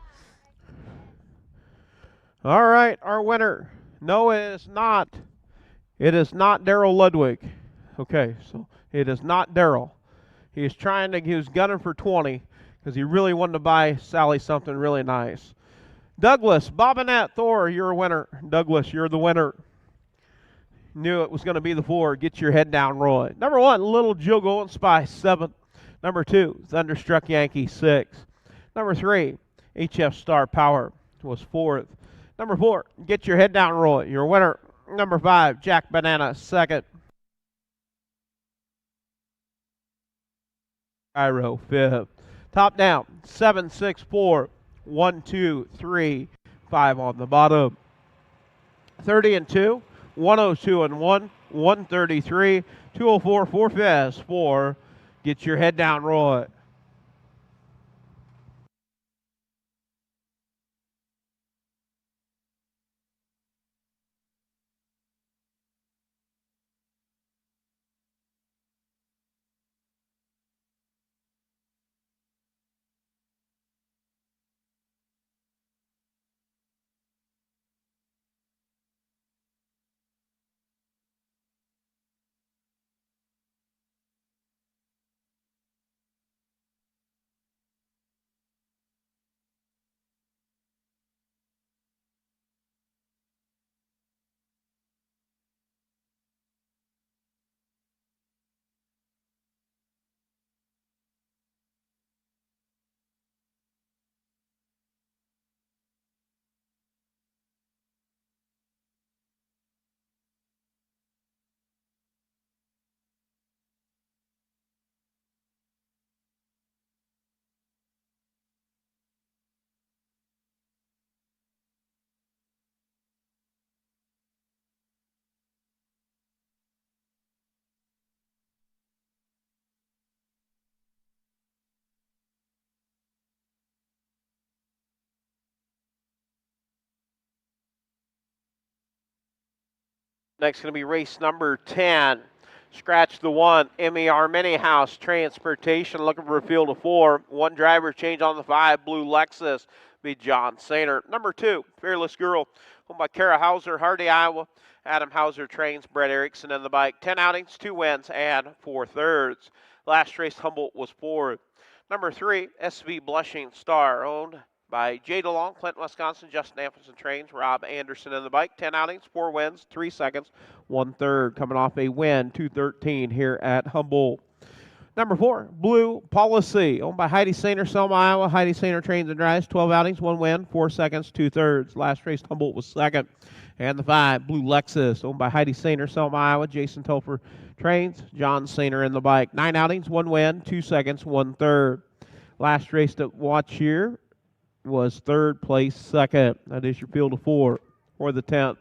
All right, our winner. No, it is not. It is not Daryl Ludwig. Okay, so it is not Daryl. He was gunning for 20 because he really wanted to buy Sally something really nice. Douglas, Bobinette, Thor, you're a winner. Douglas, you're the winner. Knew it was going to be the 4. Get Your Head Down, Roy. Number 1, Little Joe Golden Spy, 7th. Number 2, Thunderstruck Yankee, 6th. Number 3, HF Star Power was 4th. Number 4, Get Your Head Down, Roy. You're a winner. Number 5, Jack Banana, 2nd. Cairo, 5th. Top down, 7, 6, 4, 1, 2, 3, 5 on the bottom. 30 and 2, 102 and 1, 133, 204 4/5 for Get Your Head Down, Roy. Next going to be race number 10. Scratch the 1, MER Mini House Transportation, looking for a field of 4. 1 driver change on the 5, Blue Lexus, be John Sainer. Number 2, Fearless Girl, owned by Kara Hauser, Hardy, Iowa. Adam Hauser trains, Brett Erickson in the bike. 10 outings, 2 wins, and 4 thirds. Last race, Humboldt was 4th. Number 3, SV Blushing Star, owned by Jay DeLong, Clinton, Wisconsin. Justin Amphison trains. Rob Anderson in the bike. 10 outings, 4 wins, 3 seconds, 1 third. Coming off a win, 213 here at Humboldt. Number 4, Blue Policy, owned by Heidi Sainer, Selma, Iowa. Heidi Sainer trains and drives. 12 outings, 1 win, 4 seconds, 2 thirds. Last race, Humboldt was 2nd. And the 5, Blue Lexus, owned by Heidi Sainer, Selma, Iowa. Jason Telfer trains. John Sainer in the bike. 9 outings, 1 win, 2 seconds, 1 third. Last race to watch here was 3rd place, 2nd. That is your field of 4 for the 10th.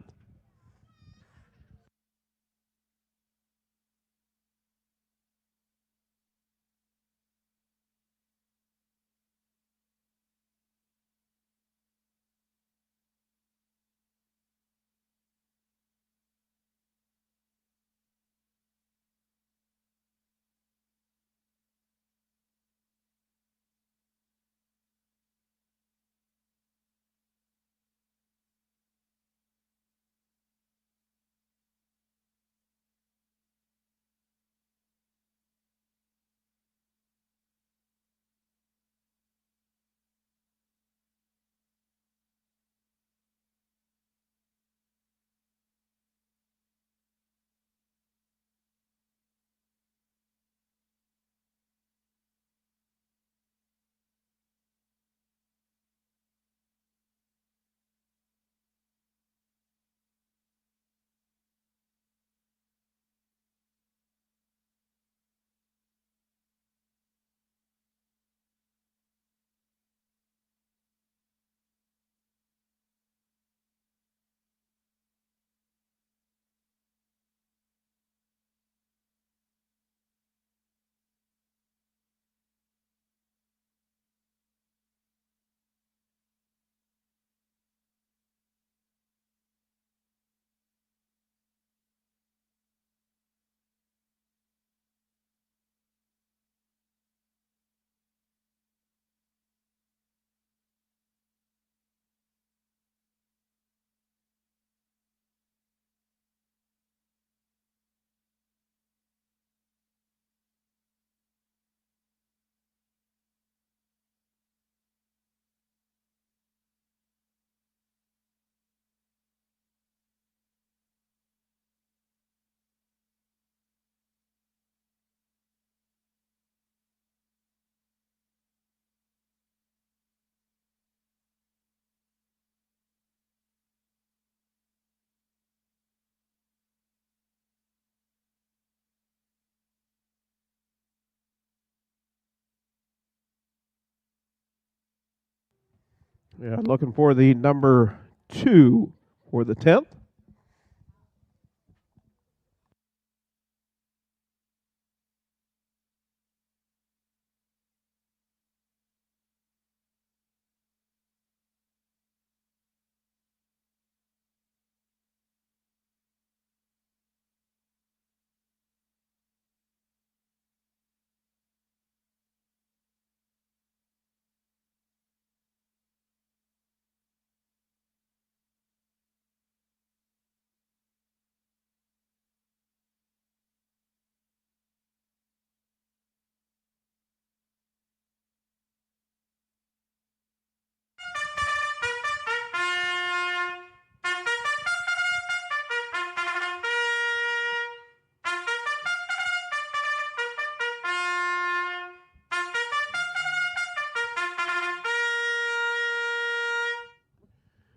Yeah, looking for the number 2 for the 10th.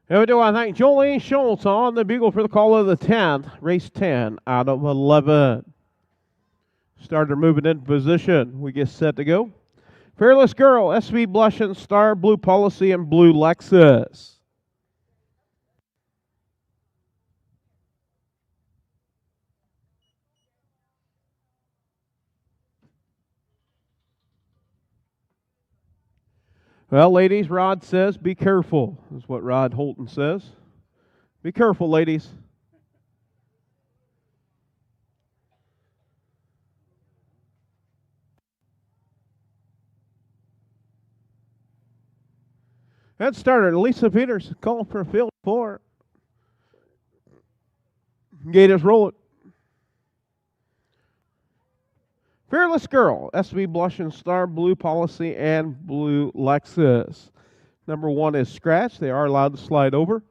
And we do want to thank Jolene Schultz on the bugle for the call of the 10th, race 10 out of 11. Starter moving into position. We get set to go. Fearless Girl, SV Blush and Star, Blue Policy, and Blue Lexus. Well, ladies, Rod says, be careful, is what Rod Holton says. Be careful, ladies. That starter, Lisa Peters, calling for a field 4. Gators roll it. Fearless Girl, SV Blush and Star, Blue Policy, and Blue Lexus. Number 1 is scratched. They are allowed to slide over.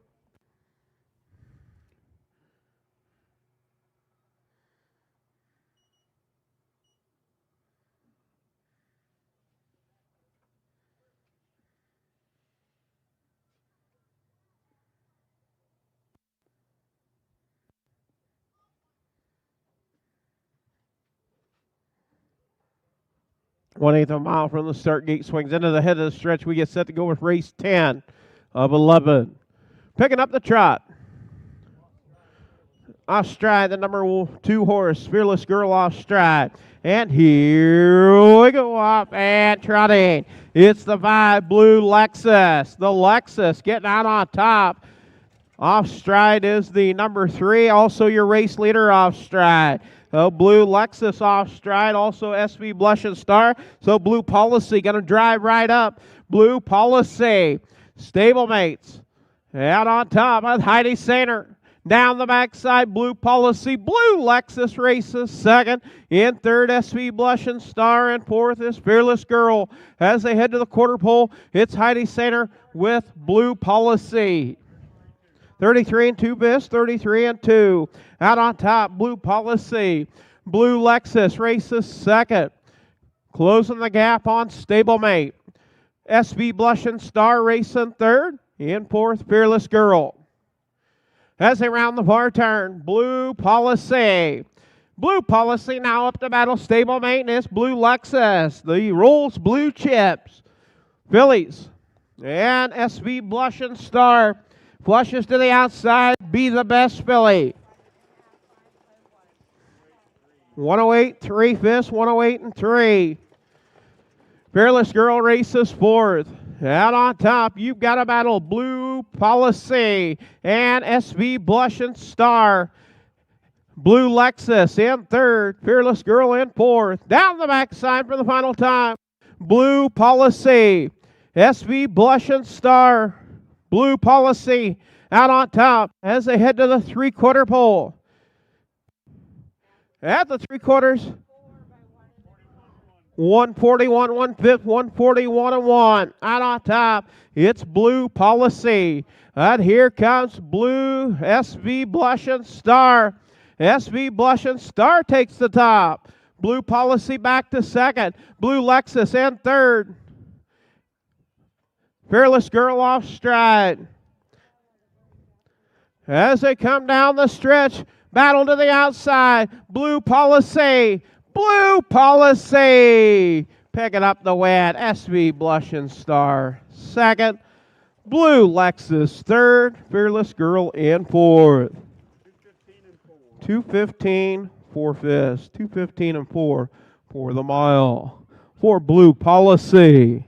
One-eighth of a mile from the start gate, swings into the head of the stretch. We get set to go with race 10 of 11. Picking up the trot. Off stride, the number 2 horse, Fearless Girl off stride. And here we go up and trotting. It's the 5 Blue Lexus. The Lexus getting out on top. Off stride is the number 3, also your race leader off stride. Blue Lexus off stride, also SV Blush and Star. So Blue Policy going to drive right up. Blue Policy, stablemates. Out on top with Heidi Sainer. Down the backside, Blue Policy. Blue Lexus races second. In third, SV Blush and Star. And fourth is Fearless Girl. As they head to the quarter pole, it's Heidi Sainer with Blue Policy. 33 and 2 bis, 33 and 2. Out on top, Blue Policy. Blue Lexus races second. Closing the gap on stablemate. SV Blush and Star racing third. In fourth, Fearless Girl. As they round the far turn, Blue Policy. Blue Policy now up to battle stablemate, and it's Blue Lexus. The rolls Blue Chips. Fillies. And SV Blush and Star. Flushes to the outside, be the best filly. 108, 3 fifths, 108 and 3. Fearless Girl races fourth. Out on top, you've got a battle, Blue Policy and SV Blush and Star. Blue Lexus in third, Fearless Girl in fourth. Down the backside for the final time, Blue Policy, SV Blush and Star. Blue Policy out on top as they head to the 3/4 pole. At the 3/4, 141, 1/5, 141 and 1. Out on top, it's Blue Policy. And here comes Blue SV Blush and Star. SV Blush and Star takes the top. Blue Policy back to second. Blue Lexus in third. Fearless Girl off stride. As they come down the stretch, battle to the outside. Blue Policy. Blue Policy. Picking up the win. SV Blush and Star second. Blue Lexus third, Fearless Girl in fourth. 2:15 for fifth. 2:15 and 4 for the mile. For Blue Policy.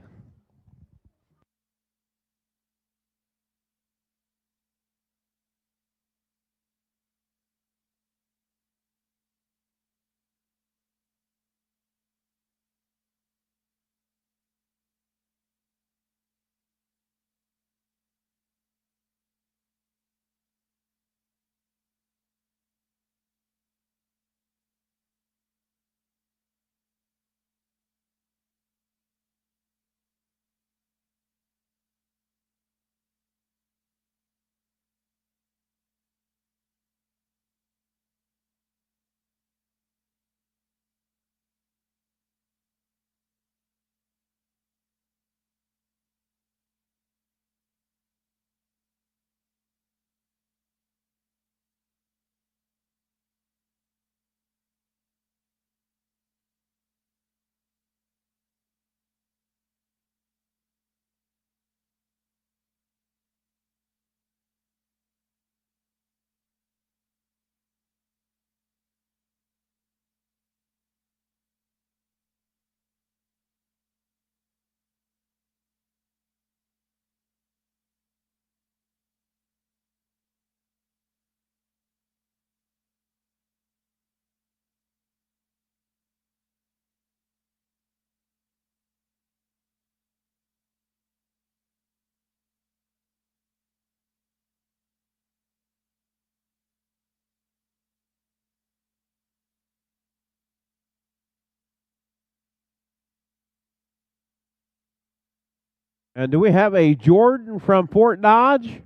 And do we have a Jordan from Fort Dodge?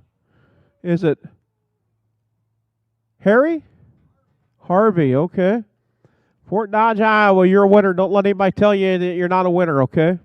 Is it Harry? Harvey, okay. Fort Dodge, Iowa, you're a winner. Don't let anybody tell you that you're not a winner, okay?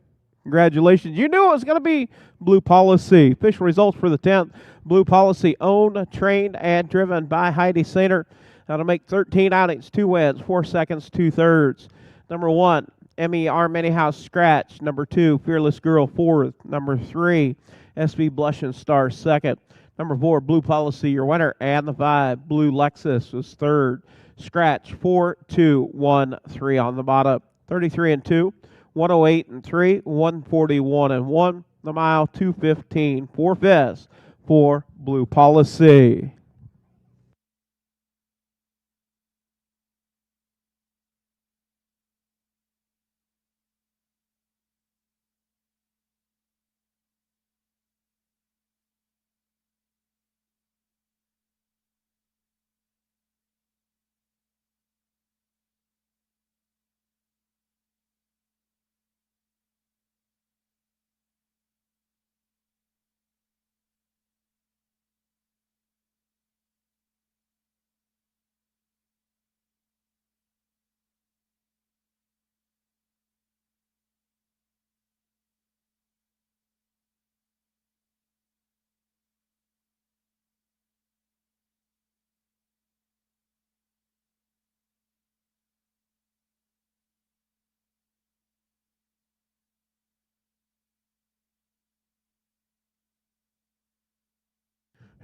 Congratulations. You knew it was going to be Blue Policy. Official results for the 10th. Blue Policy owned, trained, and driven by Heidi Sainer. That'll make 13 outings, 2 wins, 4 seconds, 2 thirds. Number 1, MER Manyhouse Scratch. Number 2, Fearless Girl 4th. Number 3, SV Blush and Star 2nd. Number 4, Blue Policy, your winner. And the 5, Blue Lexus was 3rd. Scratch 4, 2, 1, 3 on the bottom. 33 and 2, 108 and 3, 141 and 1. The mile 2:15 for fifth for Blue Policy.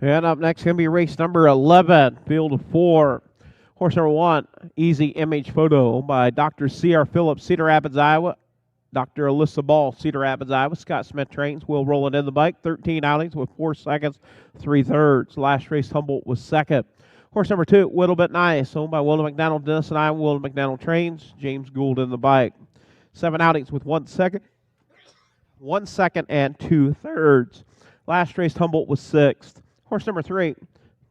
And up next going to be race number 11, field of 4. Horse number 1, Easy Image Photo by Dr. C.R. Phillips, Cedar Rapids, Iowa. Dr. Alyssa Ball, Cedar Rapids, Iowa. Scott Smith trains. Will rolling in the bike. 13 outings with 4 seconds, 3 thirds. Last race, Humboldt was 2nd. Horse number 2, Whittle Bit Nice, owned by Wilden McDonald, Dennis and Iowa. Wilden McDonald trains. James Gould in the bike. 7 outings with 1 second, 1 second and 2 thirds. Last race, Humboldt was 6th. Horse number 3,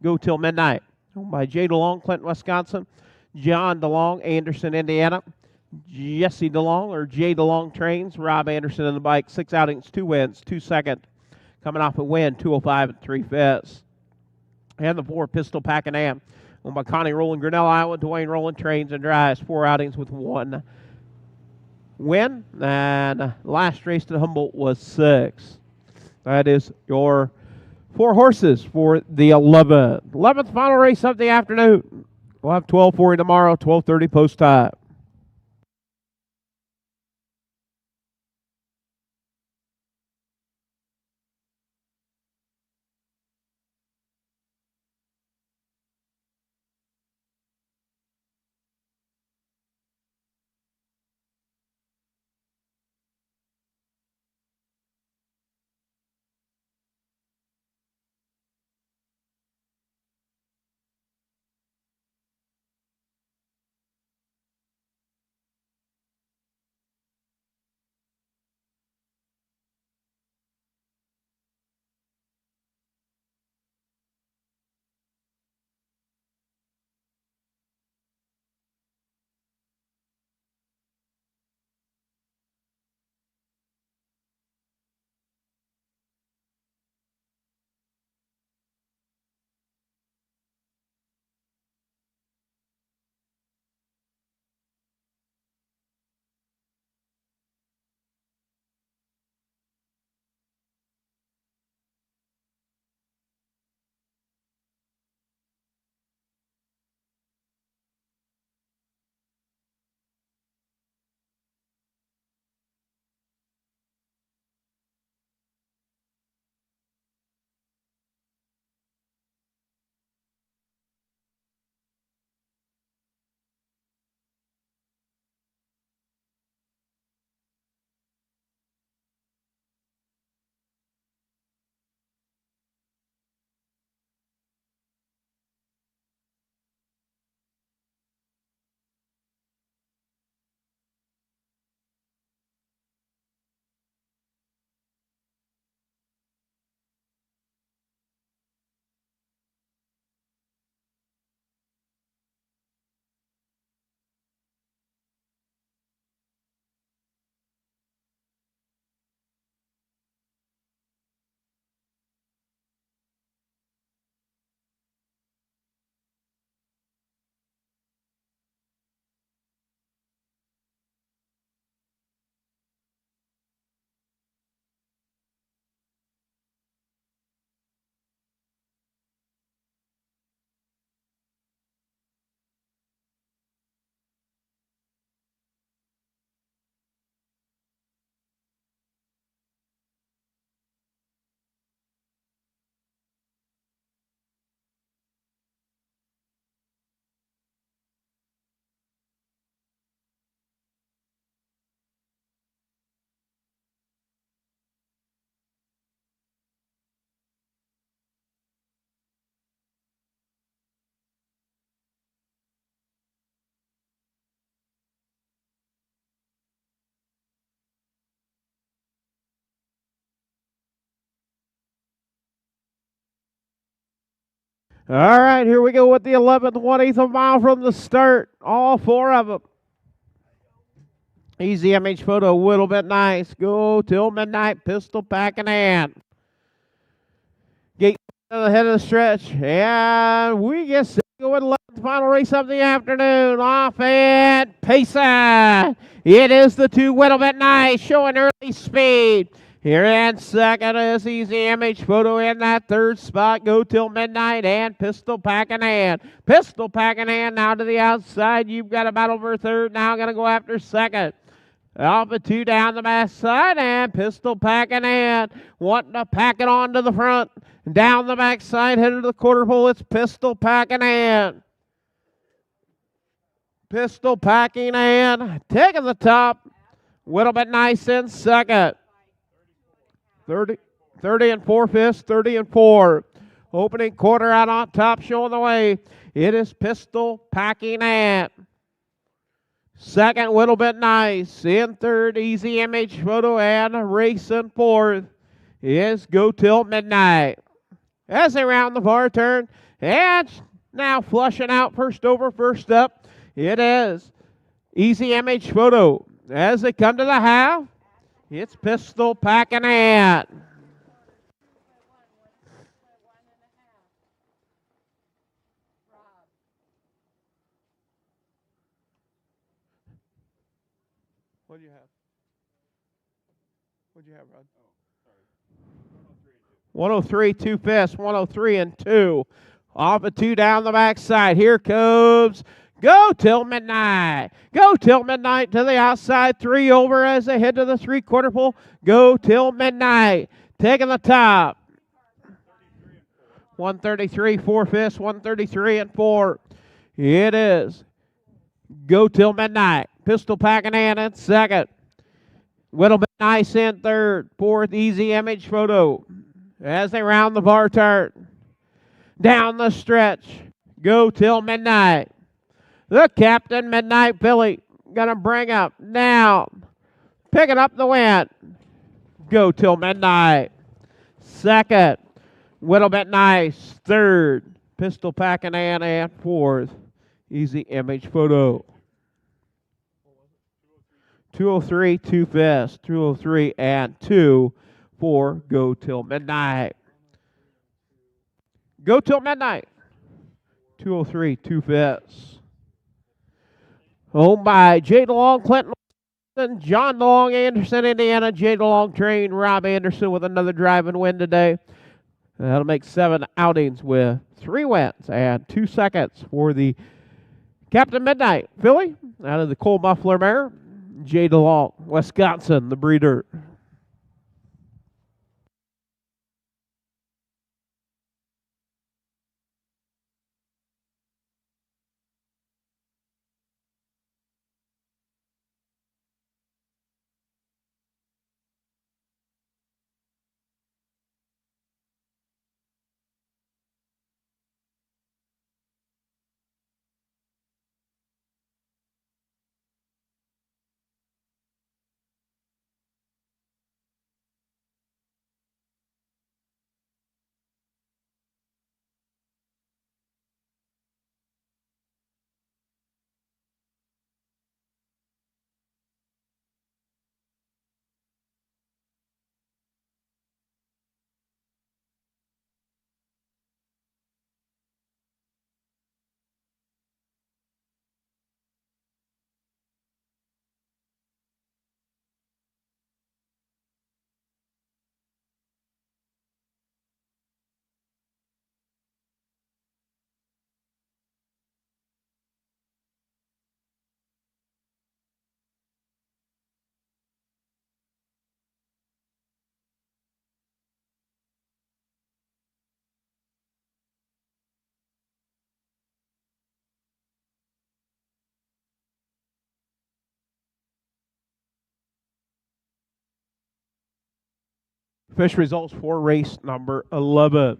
Go Till Midnight, owned by Jay DeLong, Clinton, Wisconsin. John DeLong, Anderson, Indiana. Jesse DeLong, or Jay DeLong trains. Rob Anderson in the bike. 6 outings, 2 wins, 2 second. Coming off a win, 205 and 3 fifths. And the 4, Pistol Pack and Am, owned by Connie Rowland, Grinnell, Iowa. Dwayne Rowland trains and drives. 4 outings with 1 win. And last race to Humboldt was 6. That is your 4 horses for the 11th final race of the afternoon. We'll have 12 for you tomorrow, 12:30 post time. All right, here we go with the 11th 1/8 of a mile from the start. All four of them. Easy image photo, a little bit nice. Go till midnight, pistol pack in hand. Get to the head of the stretch, and we get set to go with the final race of the afternoon. Off and Payson. It is the 2 Little Bit Nice, showing early speed. Here in second is Easy Image Photo in that third spot. Go till midnight and Pistol Pack in hand. Pistol Pack in hand now to the outside. You've got a battle for third. Now going to go after second. Off a 2 down the back side and Pistol Pack in hand. Wanting to pack it on to the front. Down the back side, headed to the quarter pole. It's Pistol Pack in hand. Pistol Packing and taking the top. Little Bit Nice in second. 30 and 4/5, 30 and 4. Opening quarter out on top, showing the way. It is Pistol Packing and second, Little Bit Nice. In third, Easy Image Photo, and racing fourth is Go Till Midnight. As they round the far turn, and now flushing out first over, first up, it is Easy Image Photo. As they come to the half, it's Pistol Pack in hand. What do you have? What do you have, Rod? 103, 2/5, 103 and 2. Off a 2 down the backside. Here comes Go Till Midnight. Go Till Midnight to the outside. 3 over as they head to the 3/4 pole. Go Till Midnight. Taking the top. 133, 4/5, 133 and 4. It is Go Till Midnight. Pistol Pack in hand in second. Little Bit Nice in third. Fourth, Easy Image Photo. As they round the bar turn. Down the stretch. Go Till Midnight. The Captain Midnight Billy gonna bring up down. Picking up the win. Go Till Midnight. Second, Little Bit Nice. Third, Pistol Pack in hand, and fourth, Easy Image Photo. 203, 2/5, 203 and 2 for Go Till Midnight. Go Till Midnight. 203, 2/5. Owned by Jay DeLong, Clinton, John DeLong, Anderson, Indiana. Jay DeLong trained Rob Anderson with another driving win today. That'll make 7 outings with 3 wins and 2 seconds for the Captain Midnight filly out of the Coal Muffler mare. Jay DeLong, Wisconsin, the breeder. Fish results for race number 11.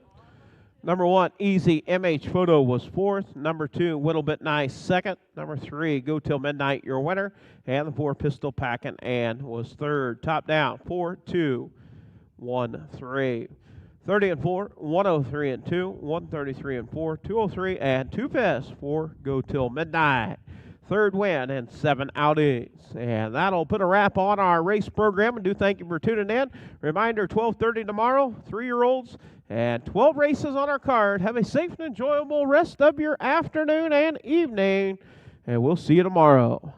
Number 1, Easy Image Photo was 4th. Number 2, Little Bit Nice 2nd. Number 3, Go Till Midnight, your winner. And the 4, Pistol Packin' and was 3rd. Top down, 4, 2, 1, 3. 30 and 4, 103 and 2, 133 and 4, 203 and 2 piss for Go Till Midnight. Third win and 7 outings. And that'll put a wrap on our race program. And do thank you for tuning in. Reminder, 12:30 tomorrow, 3-year-olds, and 12 races on our card. Have a safe and enjoyable rest of your afternoon and evening. And we'll see you tomorrow.